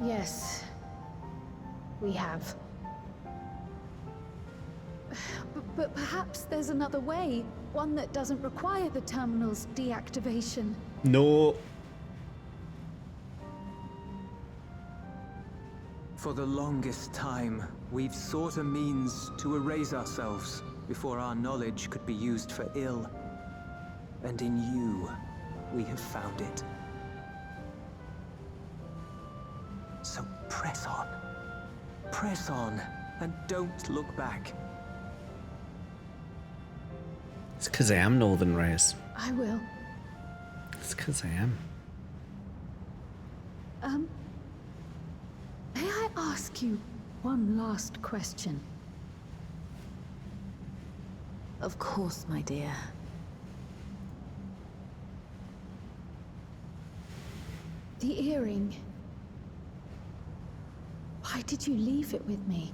Yes, we have. But perhaps there's another way, one that doesn't require the terminal's deactivation. No. For the longest time, we've sought a means to erase ourselves before our knowledge could be used for ill. And in you, we have found it. So press on. Press on, and don't look back. It's because I am Northern Race. I will. It's because I am. May I ask you one last question? Of course, my dear. The earring. Why did you leave it with me?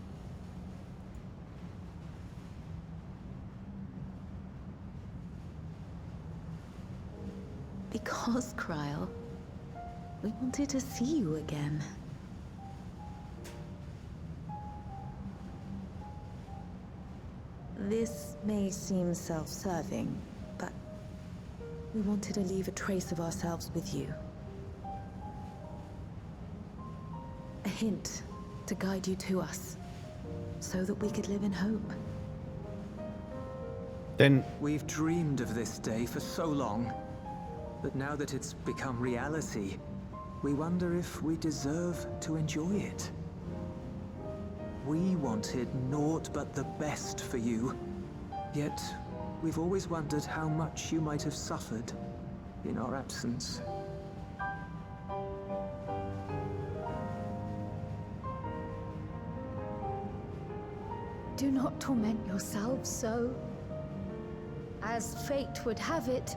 Because, Krile, we wanted to see you again. This may seem self-serving, but we wanted to leave a trace of ourselves with you. A hint to guide you to us, so that we could live in hope. Then We've dreamed of this day for so long, but now that it's become reality, we wonder if we deserve to enjoy it. We wanted naught but the best for you, yet we've always wondered how much you might have suffered in our absence. Do not torment yourselves so. As fate would have it,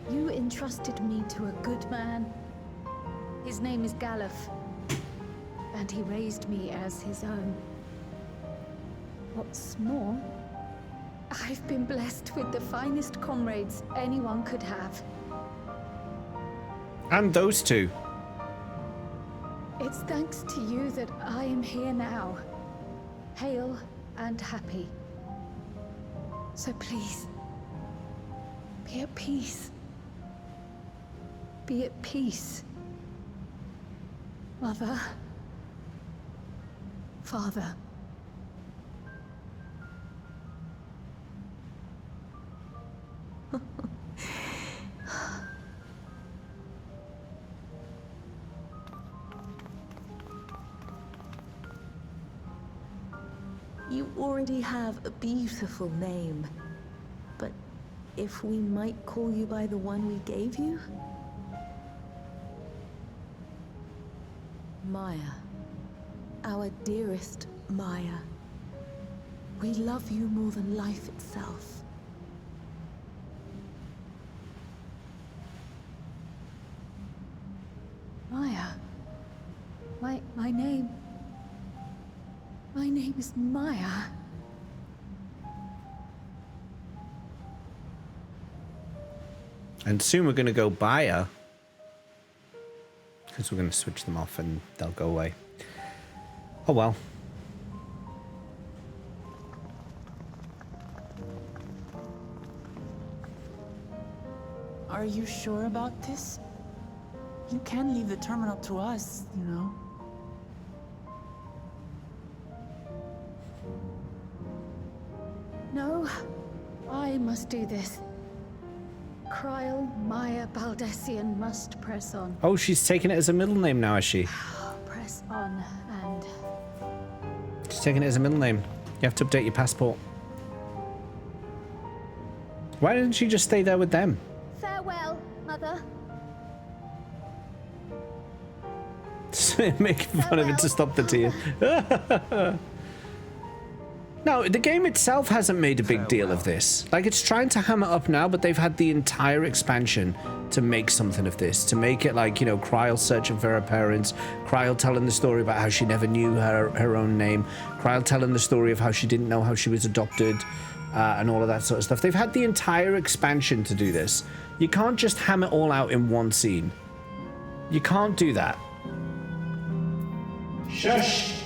you entrusted me to a good man. His name is Galuf, and he raised me as his own. What's more, I've been blessed with the finest comrades anyone could have. and those two. It's thanks to you that I am here now, hale and happy. So please, be at peace. Be at peace. Mother. Father. You already have a beautiful name, but if we might call you by the one we gave you? Maya. Our dearest Maya. We love you more than life itself. Maya. My name. My name is Maya. And soon we're going to go buy her. Because we're going to switch them off and they'll go away. Oh well. Are you sure about this? You can leave the terminal to us, you know. No, I must do this. Krile Maya Baldessian must press on. Oh, she's taking it as a middle name now, is she? Press on and... She's taking it as a middle name. You have to update your passport. Why didn't she just stay there with them? Farewell, Mother. Making fun of it to stop the tears. No, the game itself hasn't made a big deal of this. Like, it's trying to ham it up now, but they've had the entire expansion to make something of this. To make it like, you know, Krile searching for her parents, Krile telling the story about how she never knew her own name, Krile telling the story of how she didn't know how she was adopted, and all of that sort of stuff. They've had the entire expansion to do this. You can't just ham it all out in one scene. You can't do that. Shush!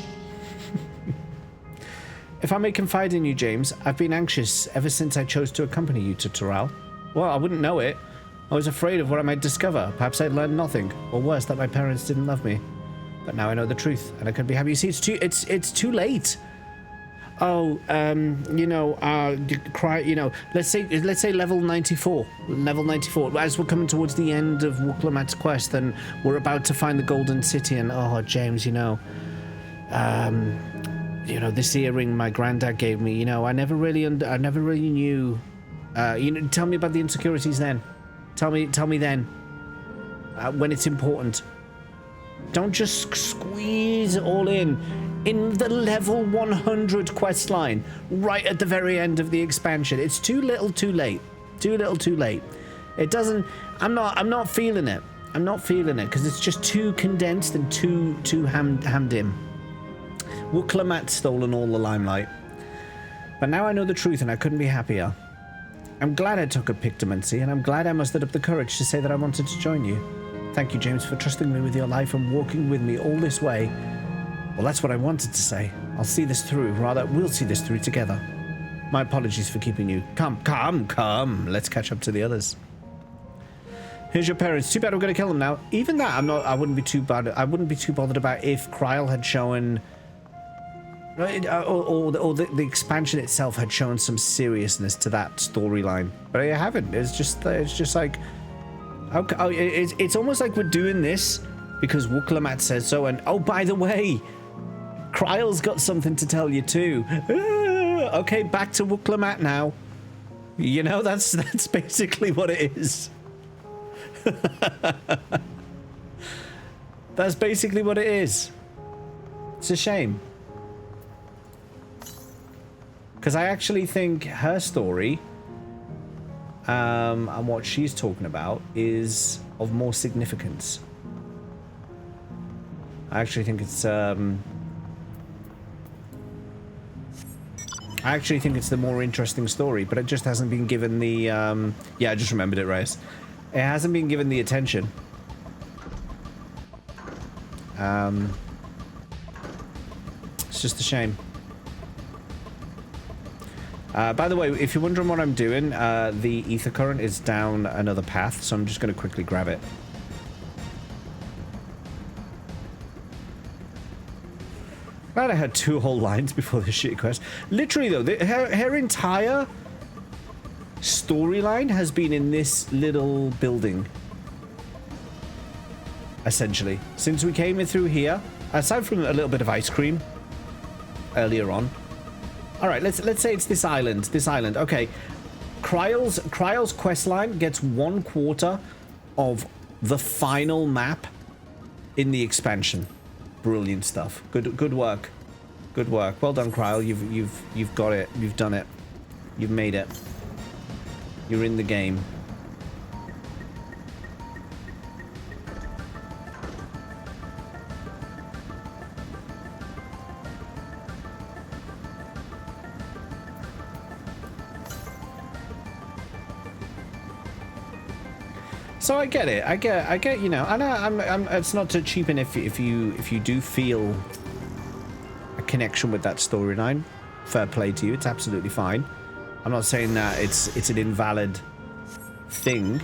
If I may confide in you, James, I've been anxious ever since I chose to accompany you to Toral. Well, I wouldn't know it. I was afraid of what I might discover. Perhaps I'd learned nothing, or worse, that my parents didn't love me. But now I know the truth, and I could be happy. You see, it's too late. Oh, you know, let's say level 94. Level 94. As we're coming towards the end of Lamat's quest, and we're about to find the Golden City, and oh, James, you know, this earring my granddad gave me, you know, I never really knew, tell me about the insecurities then. Tell me then, when it's important. Don't just squeeze it all in the level 100 quest line, right at the very end of the expansion. It's too little too late. Too little too late. It doesn't, I'm not feeling it. I'm not feeling it, because it's just too condensed and too hammed in. Lamat's stolen all the limelight. But now I know the truth, and I couldn't be happier. I'm glad I took a pictomancy, and I'm glad I mustered up the courage to say that I wanted to join you. Thank you, James, for trusting me with your life and walking with me all this way. Well, that's what I wanted to say. I'll see this through. Rather, we'll see this through together. My apologies for keeping you. Come. Let's catch up to the others. Here's your parents. Too bad we're going to kill them now. Even that, I wouldn't be too bothered about if Krile had shown... Or the expansion itself had shown some seriousness to that storyline, but I haven't. It's just like, okay, it's almost like we're doing this because Lamat says so. And oh, by the way, Krile's got something to tell you too. Okay, back to Lamat now. You know, that's basically what it is. That's basically what it is. It's a shame. Because I actually think her story and what she's talking about is of more significance. I actually think it's the more interesting story, but it just hasn't been given the yeah, I just remembered it, Reyes. It hasn't been given the attention. It's just a shame. By the way, if you're wondering what I'm doing, the ether current is down another path, so I'm just going to quickly grab it. Glad I had 2 whole lines before this shitty quest. Literally, though, her entire storyline has been in this little building. Essentially. Since we came in through here, aside from a little bit of ice cream earlier on. Alright, let's say it's this island. Okay. Krile's quest line gets 1/4 of the final map in the expansion. Brilliant stuff. Good work. Good work. Well done, Krile. You've got it. You've done it. You've made it. You're in the game. So I get it. I get. You know, and I'm. It's not to cheapen if you do feel a connection with that storyline. Fair play to you. It's absolutely fine. I'm not saying that it's an invalid thing.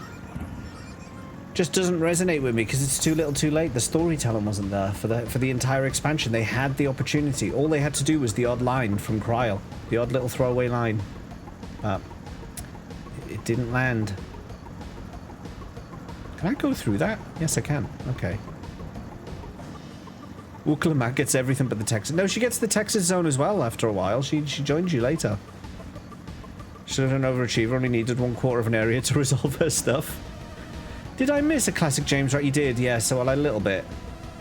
just doesn't resonate with me because it's too little too late. The storytelling wasn't there for the entire expansion. They had the opportunity. All they had to do was the odd line from Krile. The odd little throwaway line. It didn't land. Can I go through that? Yes, I can. Okay. Lamat gets everything but the Texas. No, she gets the Texas zone as well after a while. She joins you later. Should have an overachiever. Only needed 1/4 of an area to resolve her stuff. Did I miss a classic James? Right, you did. Yeah, so well, a little bit.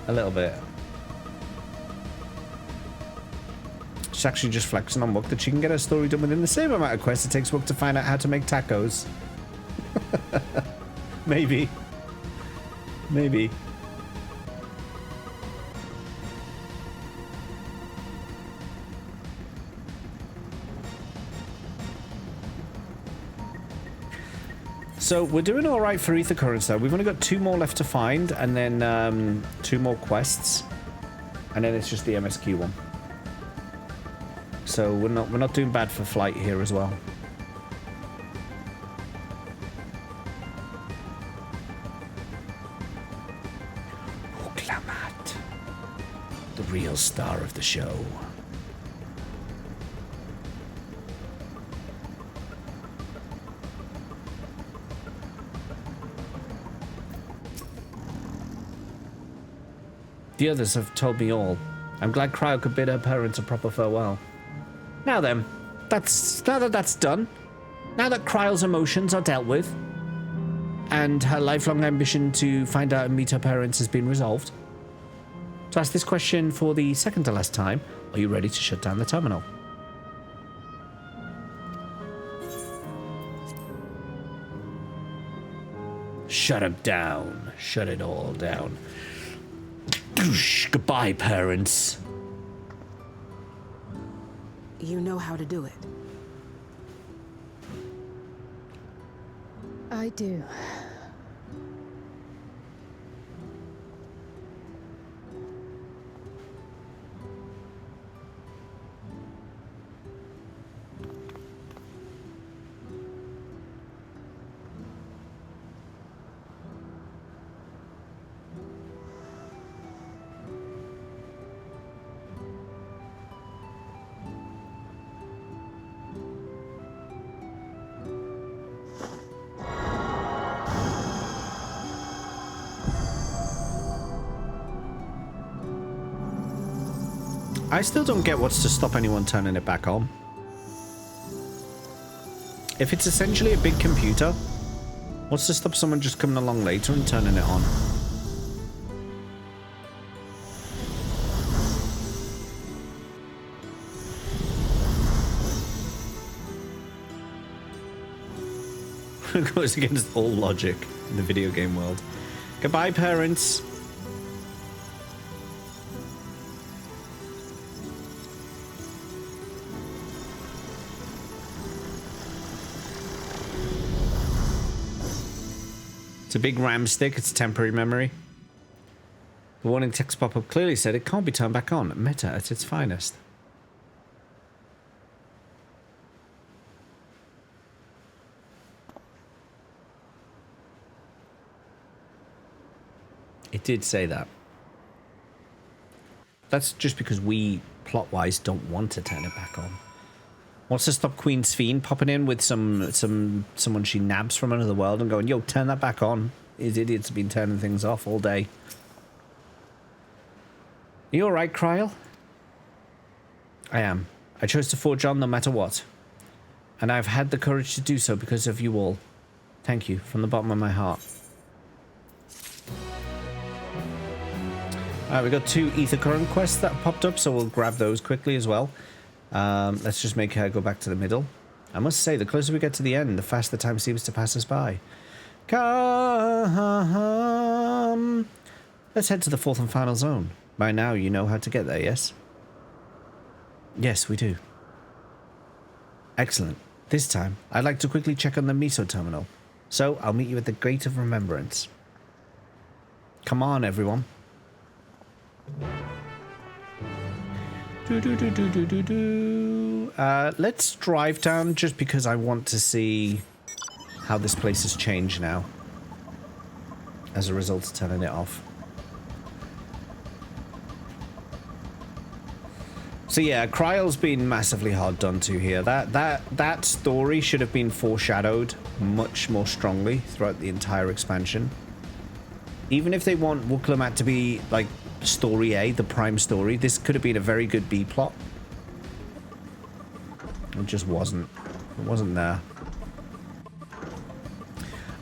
A little bit. She's actually just flexing on Wook that she can get her story done within the same amount of quests it takes Wook to find out how to make tacos. Maybe. Maybe. So we're doing all right for ether currents though. We've only got 2 more left to find, and then 2 more quests, and then it's just the MSQ one. So we're not doing bad for flight here as well. Lamat, the real star of the show. The others have told me all. I'm glad Krile could bid her parents a proper farewell. Now then, now that that's done, now that Krile's emotions are dealt with, and her lifelong ambition to find out and meet her parents has been resolved, to ask this question for the second to last time, are you ready to shut down the terminal? Shut it down. Shut it all down. Goodbye, parents. You know how to do it. I do. I still don't get what's to stop anyone turning it back on. If it's essentially a big computer, what's to stop someone just coming along later and turning it on? It goes against all logic in the video game world. Goodbye, parents. It's a big RAM stick. It's temporary memory. The warning text pop-up clearly said it can't be turned back on. Meta at its finest. It did say that. That's just because we, plot-wise, don't want to turn it back on. Wants to stop Queen Sphene popping in with someone she nabs from another world and going, yo, turn that back on. These idiots have been turning things off all day. Are you alright, Krile? I am. I chose to forge on no matter what. And I've had the courage to do so because of you all. Thank you, from the bottom of my heart. Alright, we got 2 ether current quests that popped up, so we'll grab those quickly as well. Let's just make her go back to the middle. I must say, the closer we get to the end, the faster time seems to pass us by. Come. Let's head to the 4th and final zone. By now, you know how to get there, yes? Yes, we do. Excellent. This time, I'd like to quickly check on the Miso terminal. So, I'll meet you at the Gate of Remembrance. Come on, everyone. Let's drive down just because I want to see how this place has changed now. as a result of turning it off. So yeah, Krile's been massively hard done to here. That story should have been foreshadowed much more strongly throughout the entire expansion. Even if they want Lamat to be like story A, the prime story, this could have been a very good B plot. It just wasn't. It wasn't there.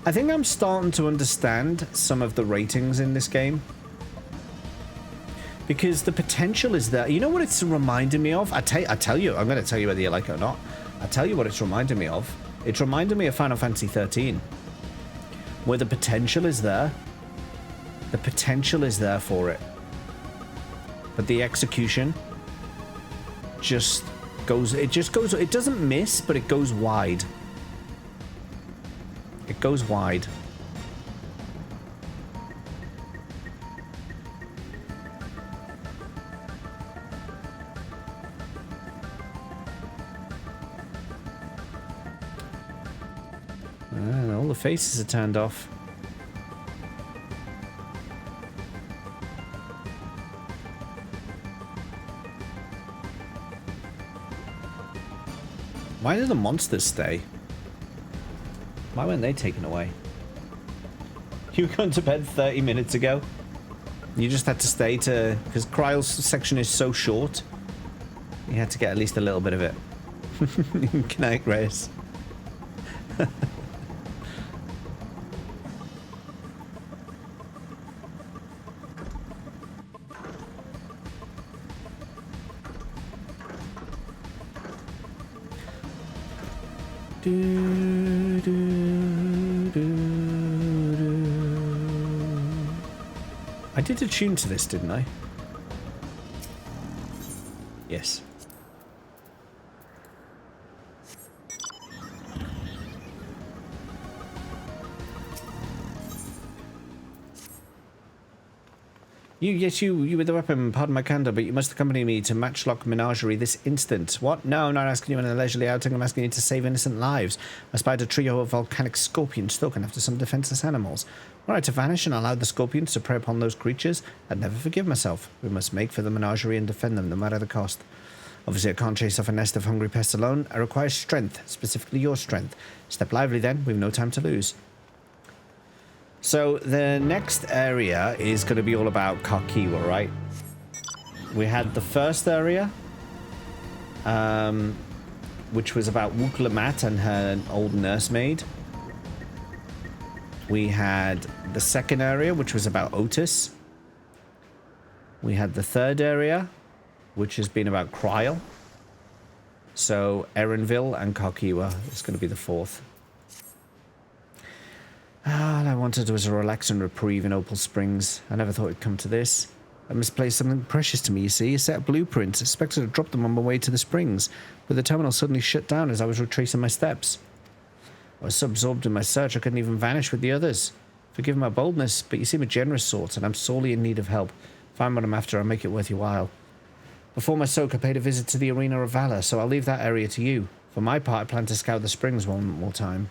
I think I'm starting to understand some of the ratings in this game. Because the potential is there. You know what it's reminding me of? I tell you, I'm going to tell you whether you like it or not. I'll tell you what it's reminding me of. It's reminding me of Final Fantasy 13. Where the potential is there. The potential is there for it. But the execution just goes, it doesn't miss, but it goes wide. It goes wide. And all the faces are turned off. Why do the monsters stay? Why weren't they taken away? You were going to bed 30 minutes ago. You just had to stay to... Because Krile's section is so short. You had to get at least a little bit of it. Good night, Grace. I did a tune to this, didn't I? Yes. Yes, you with the weapon, pardon my candor, but you must accompany me to Matchlock Menagerie this instant. What? No, I'm not asking you in a leisurely outing, I'm asking you to save innocent lives. I spied a trio of volcanic scorpions stalking after some defenseless animals. Were I to vanish and allow the scorpions to prey upon those creatures, I'd never forgive myself. We must make for the menagerie and defend them, no matter the cost. Obviously, I can't chase off a nest of hungry pests alone. I require strength, specifically your strength. Step lively then, we've no time to lose. So the next area is going to be all about Krile, right? We had the first area, which was about Lamat and her old nursemaid. We had the second area, which was about Otis. We had the third area, which has been about Krile. So Erenville and Krile is going to be the fourth. All I wanted was a relaxing reprieve in Opal Springs. I never thought it'd come to this. I misplaced something precious to me, you see. A set of blueprints. I expected to drop them on my way to the springs, but the terminal suddenly shut down as I was retracing my steps. I was so absorbed in my search I couldn't even vanish with the others. Forgive my boldness, but you seem a generous sort, and I'm sorely in need of help. Find what I'm after, I'll make it worth your while. Before my soak, I paid a visit to the Arena of Valor, so I'll leave that area to you. For my part, I plan to scout the springs one more time.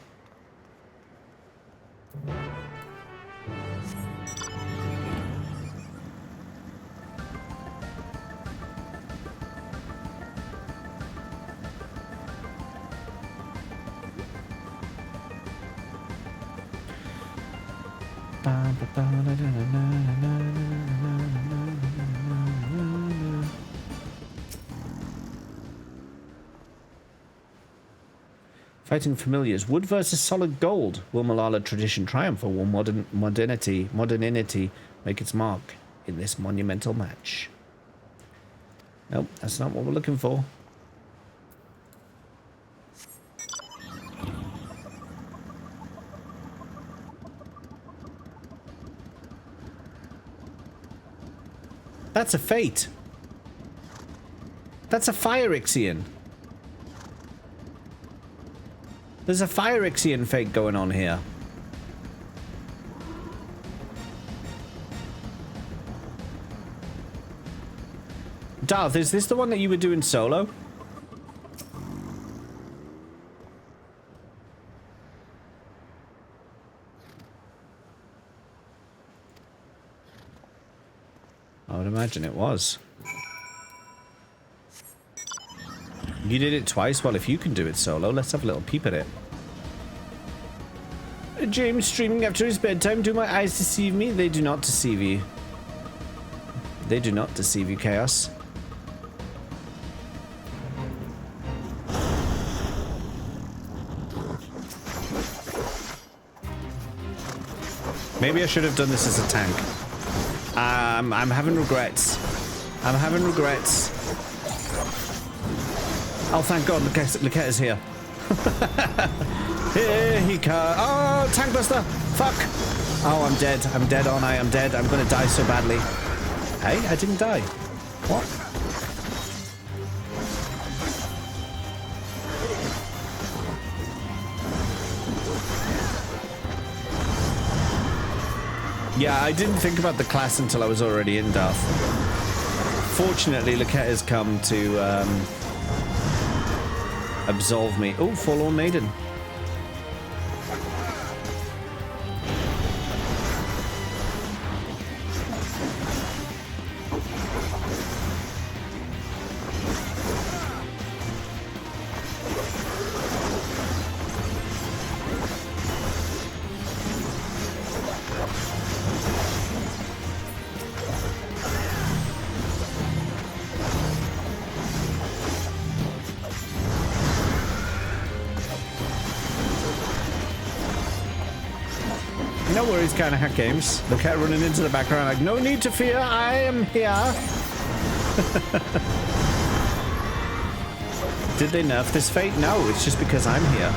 Fighting familiars. Wood versus solid gold. Will Malala tradition triumph, or will modernity make its mark in this monumental match? Nope, that's not what we're looking for. That's a fate. That's a fire Ixion. There's a fire Ixion fate going on here. Darth, is this the one that you were doing solo? would imagine it was. You did it twice? Well, if you can do it solo, let's have a little peep at it. James streaming after his bedtime. Do my eyes deceive me? They do not deceive you. They do not deceive you, Chaos. Maybe I should have done this as a tank. I'm having regrets. I'm having regrets. Oh, thank God, Laquette is here. Here he comes. Oh, tank buster. Fuck. Oh, I'm dead. I'm dead, aren't I? I'm dead. I'm gonna die so badly. Hey, I didn't die. What? Yeah, I didn't think about the class until I was already in Darth. Fortunately, Laquette has come to absolve me. Oh, Forlorn Maiden. No worries, kind of hack games. Look at running into the background like, no need to fear, I am here. Did they nerf this fate? No, it's just because I'm here.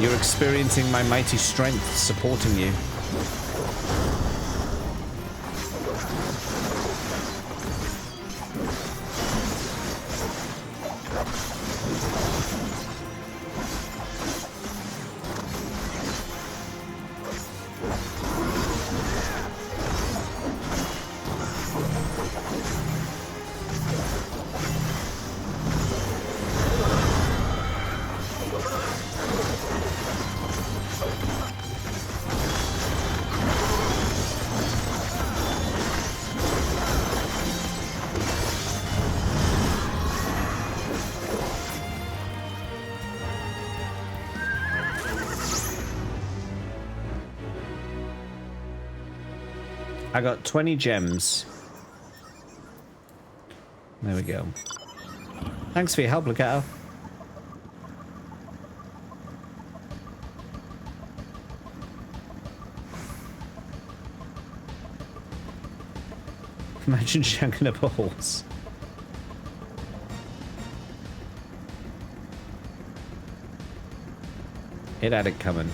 You're experiencing my mighty strength supporting you. I got 20 gems. There we go. Thanks for your help, Legato. Imagine shanking up a horse. It had it coming.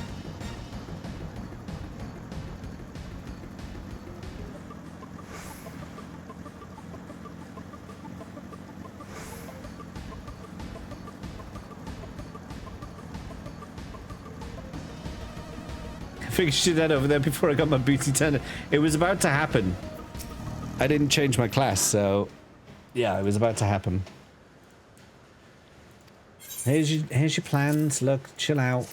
I figured she did that over there before I got my booty turned. It was about to happen. I didn't change my class, so yeah, it was about to happen. Here's your plans. Look, chill out.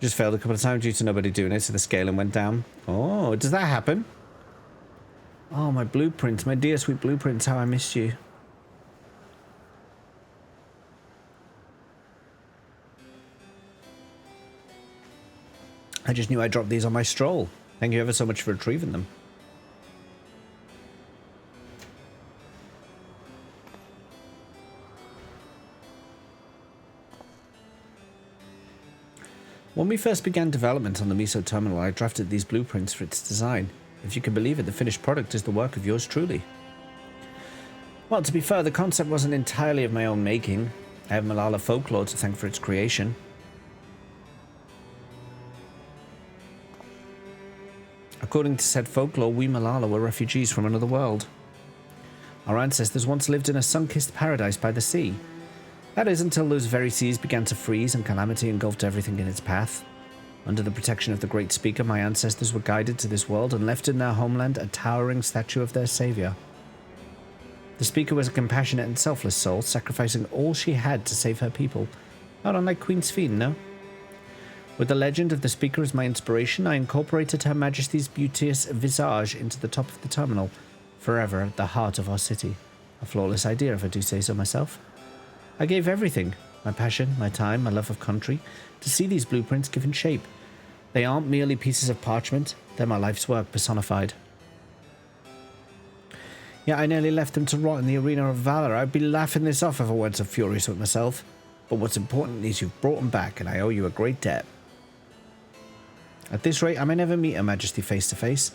Just failed a couple of times due to nobody doing it, so the scaling went down. Oh, does that happen? Oh, my blueprints, my dear sweet blueprints, how I missed you. I just knew I dropped these on my stroll. Thank you ever so much for retrieving them. When we first began development on the Miso terminal, I drafted these blueprints for its design. If you can believe it, the finished product is the work of yours truly. Well, to be fair, the concept wasn't entirely of my own making. I have Malala folklore to thank for its creation. According to said folklore, we Malala were refugees from another world. Our ancestors once lived in a sun-kissed paradise by the sea. That is, until those very seas began to freeze and calamity engulfed everything in its path. Under the protection of the Great Speaker, my ancestors were guided to this world and left in their homeland a towering statue of their savior. The Speaker was a compassionate and selfless soul, sacrificing all she had to save her people. Not unlike Queen Sphene, no? With the legend of the speaker as my inspiration, I incorporated Her Majesty's beauteous visage into the top of the terminal, forever at the heart of our city. A flawless idea, if I do say so myself. I gave everything, my passion, my time, my love of country, to see these blueprints given shape. They aren't merely pieces of parchment, they're my life's work personified. Yeah, I nearly left them to rot in the arena of valor. I'd be laughing this off if I weren't so furious with myself. But what's important is you've brought them back, and I owe you a great debt. At this rate, I may never meet Her Majesty face to face.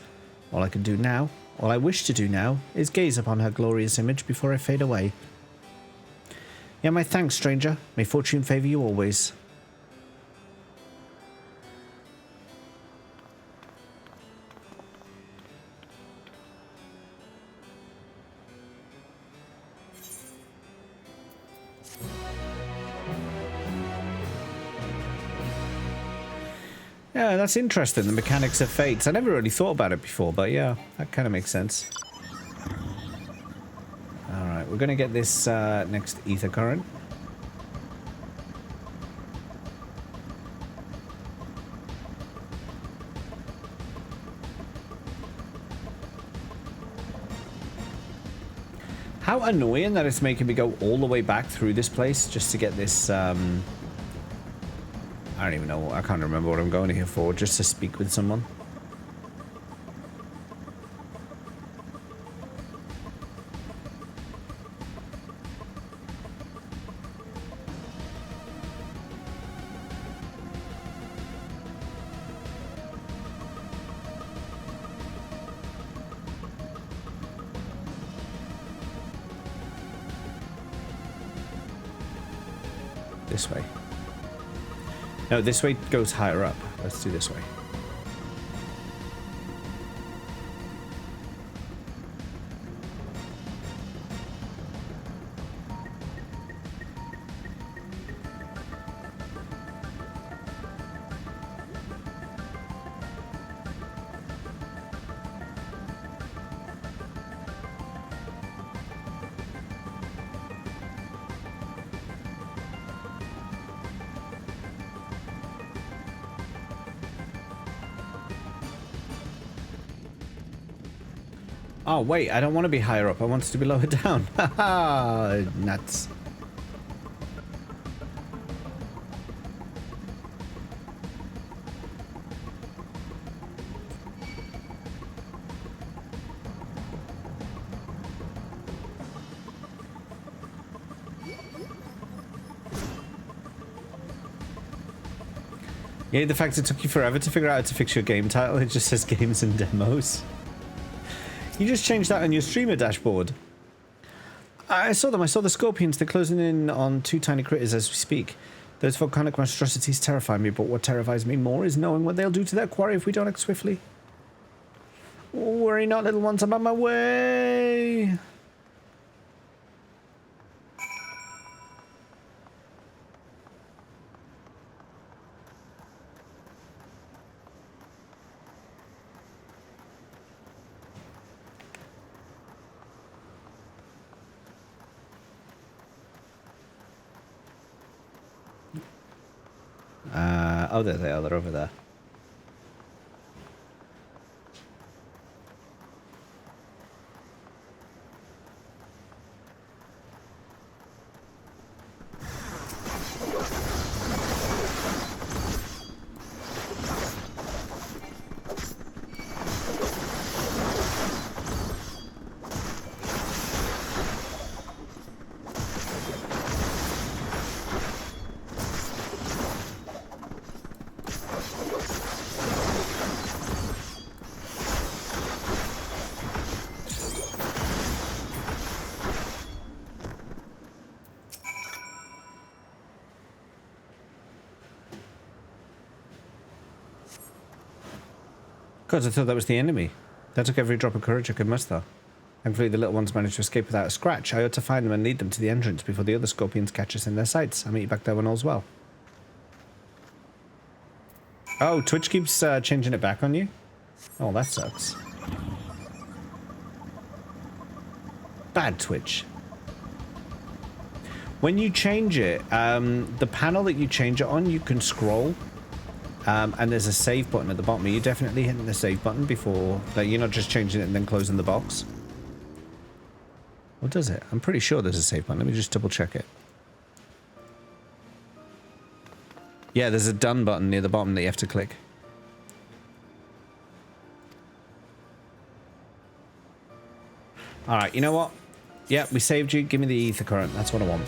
All I can do now, all I wish to do now, is gaze upon her glorious image before I fade away. Yeah, my thanks, stranger. May fortune favor you always. Yeah, that's interesting, the mechanics of fates. I never really thought about it before, but yeah, that kind of makes sense. Alright, we're going to get this next ether current. How annoying that it's making me go all the way back through this place just to get this... I don't even know. I can't remember what I'm going here for. Just to speak with someone. This way. No, this way goes higher up. Let's do this way. Oh, wait, I don't want to be higher up. I want it to be lower down. Haha, nuts. Yeah, the fact it took you forever to figure out how to fix your game title. It just says games and demos. You just changed that on your streamer dashboard. I saw them. I saw the scorpions. They're closing in on 2 tiny critters as we speak. Those volcanic monstrosities terrify me, but what terrifies me more is knowing what they'll do to that quarry if we don't act swiftly. Oh, worry not, little ones. I'm on my way. Oh, there they are. They're over there. God, I thought that was the enemy. That took every drop of courage I could muster. Thankfully, the little ones managed to escape without a scratch. I ought to find them and lead them to the entrance before the other scorpions catch us in their sights. I'll meet you back there when all's well. Oh, Twitch keeps changing it back on you? Oh, that sucks. Bad Twitch. When you change it, the panel that you change it on, you can scroll. And there's a save button at the bottom. Are you definitely hitting the save button before? Like, you're not just changing it and then closing the box? What does it? I'm pretty sure there's a save button. Let me just double check it. Yeah, there's a done button near the bottom that you have to click. Alright, you know what? Yeah, we saved you. Give me the ether current. That's what I want.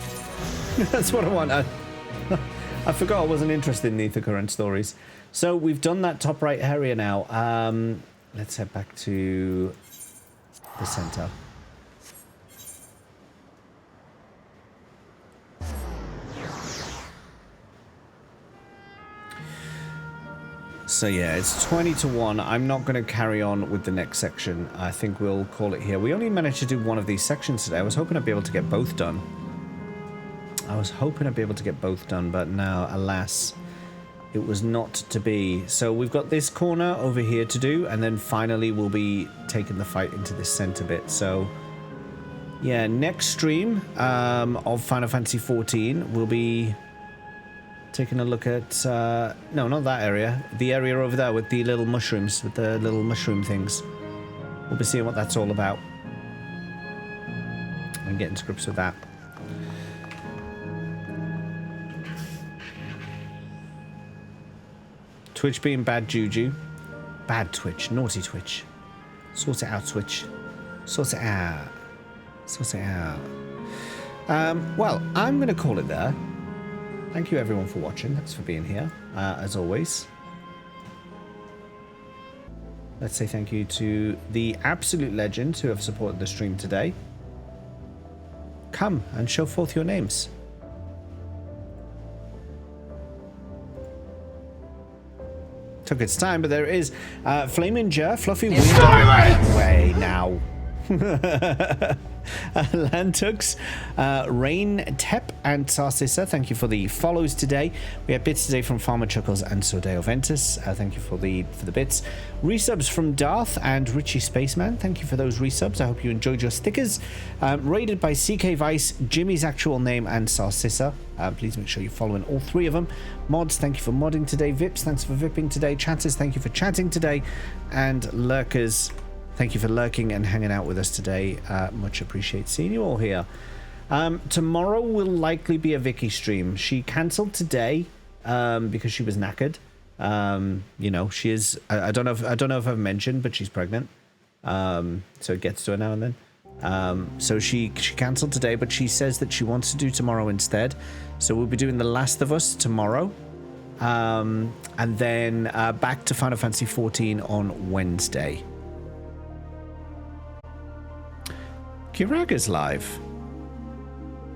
That's what I want. I forgot I wasn't interested in ether current stories. So we've done that top right area now. Let's head back to the center. So yeah, it's 20 to 1. I'm not going to carry on with the next section. I think we'll call it here. We only managed to do one of these sections today. I was hoping I'd be able to get both done. But now, alas, it was not to be. So we've got this corner over here to do, and then finally we'll be taking the fight into this center bit. So yeah, next stream of Final Fantasy XIV will be taking a look at, no, not that area. The area over there with the little mushrooms, with the little mushroom things. We'll be seeing what that's all about. And getting to grips with that. Twitch being bad juju. Bad Twitch. Naughty Twitch. Sort it out, Twitch. Sort it out. Sort it out. Well, I'm going to call it there. Thank you everyone for watching. Thanks for being here, as always. Let's say thank you to the absolute legends who have supported the stream today. Come and show forth your names. Took its time, but there is Flaming Jer, Fluffy Wind way now. Lantux, Rain, Tep, and Sarcissa, thank you for the follows today. We had bits today from Farmer Chuckles and Sordeo Ventus. Thank you for the bits. Resubs from Darth and Richie Spaceman. Thank you for those resubs. I hope you enjoyed your stickers. Raided by CK Vice, Jimmy's actual name, and Sarcissa. Please make sure you're following all three of them. Mods, thank you for modding today. Vips, thanks for vipping today. Chatters, thank you for chatting today. And lurkers, thank you for lurking and hanging out with us today. Much appreciate seeing you all here. Tomorrow will likely be a Vicky stream. She cancelled today because she was knackered. You know, she is. I don't know if I've mentioned, but she's pregnant. So it gets to her now and then. So she cancelled today, but she says that she wants to do tomorrow instead. So we'll be doing The Last of Us tomorrow. And then back to Final Fantasy XIV on Wednesday. Kiraga's live.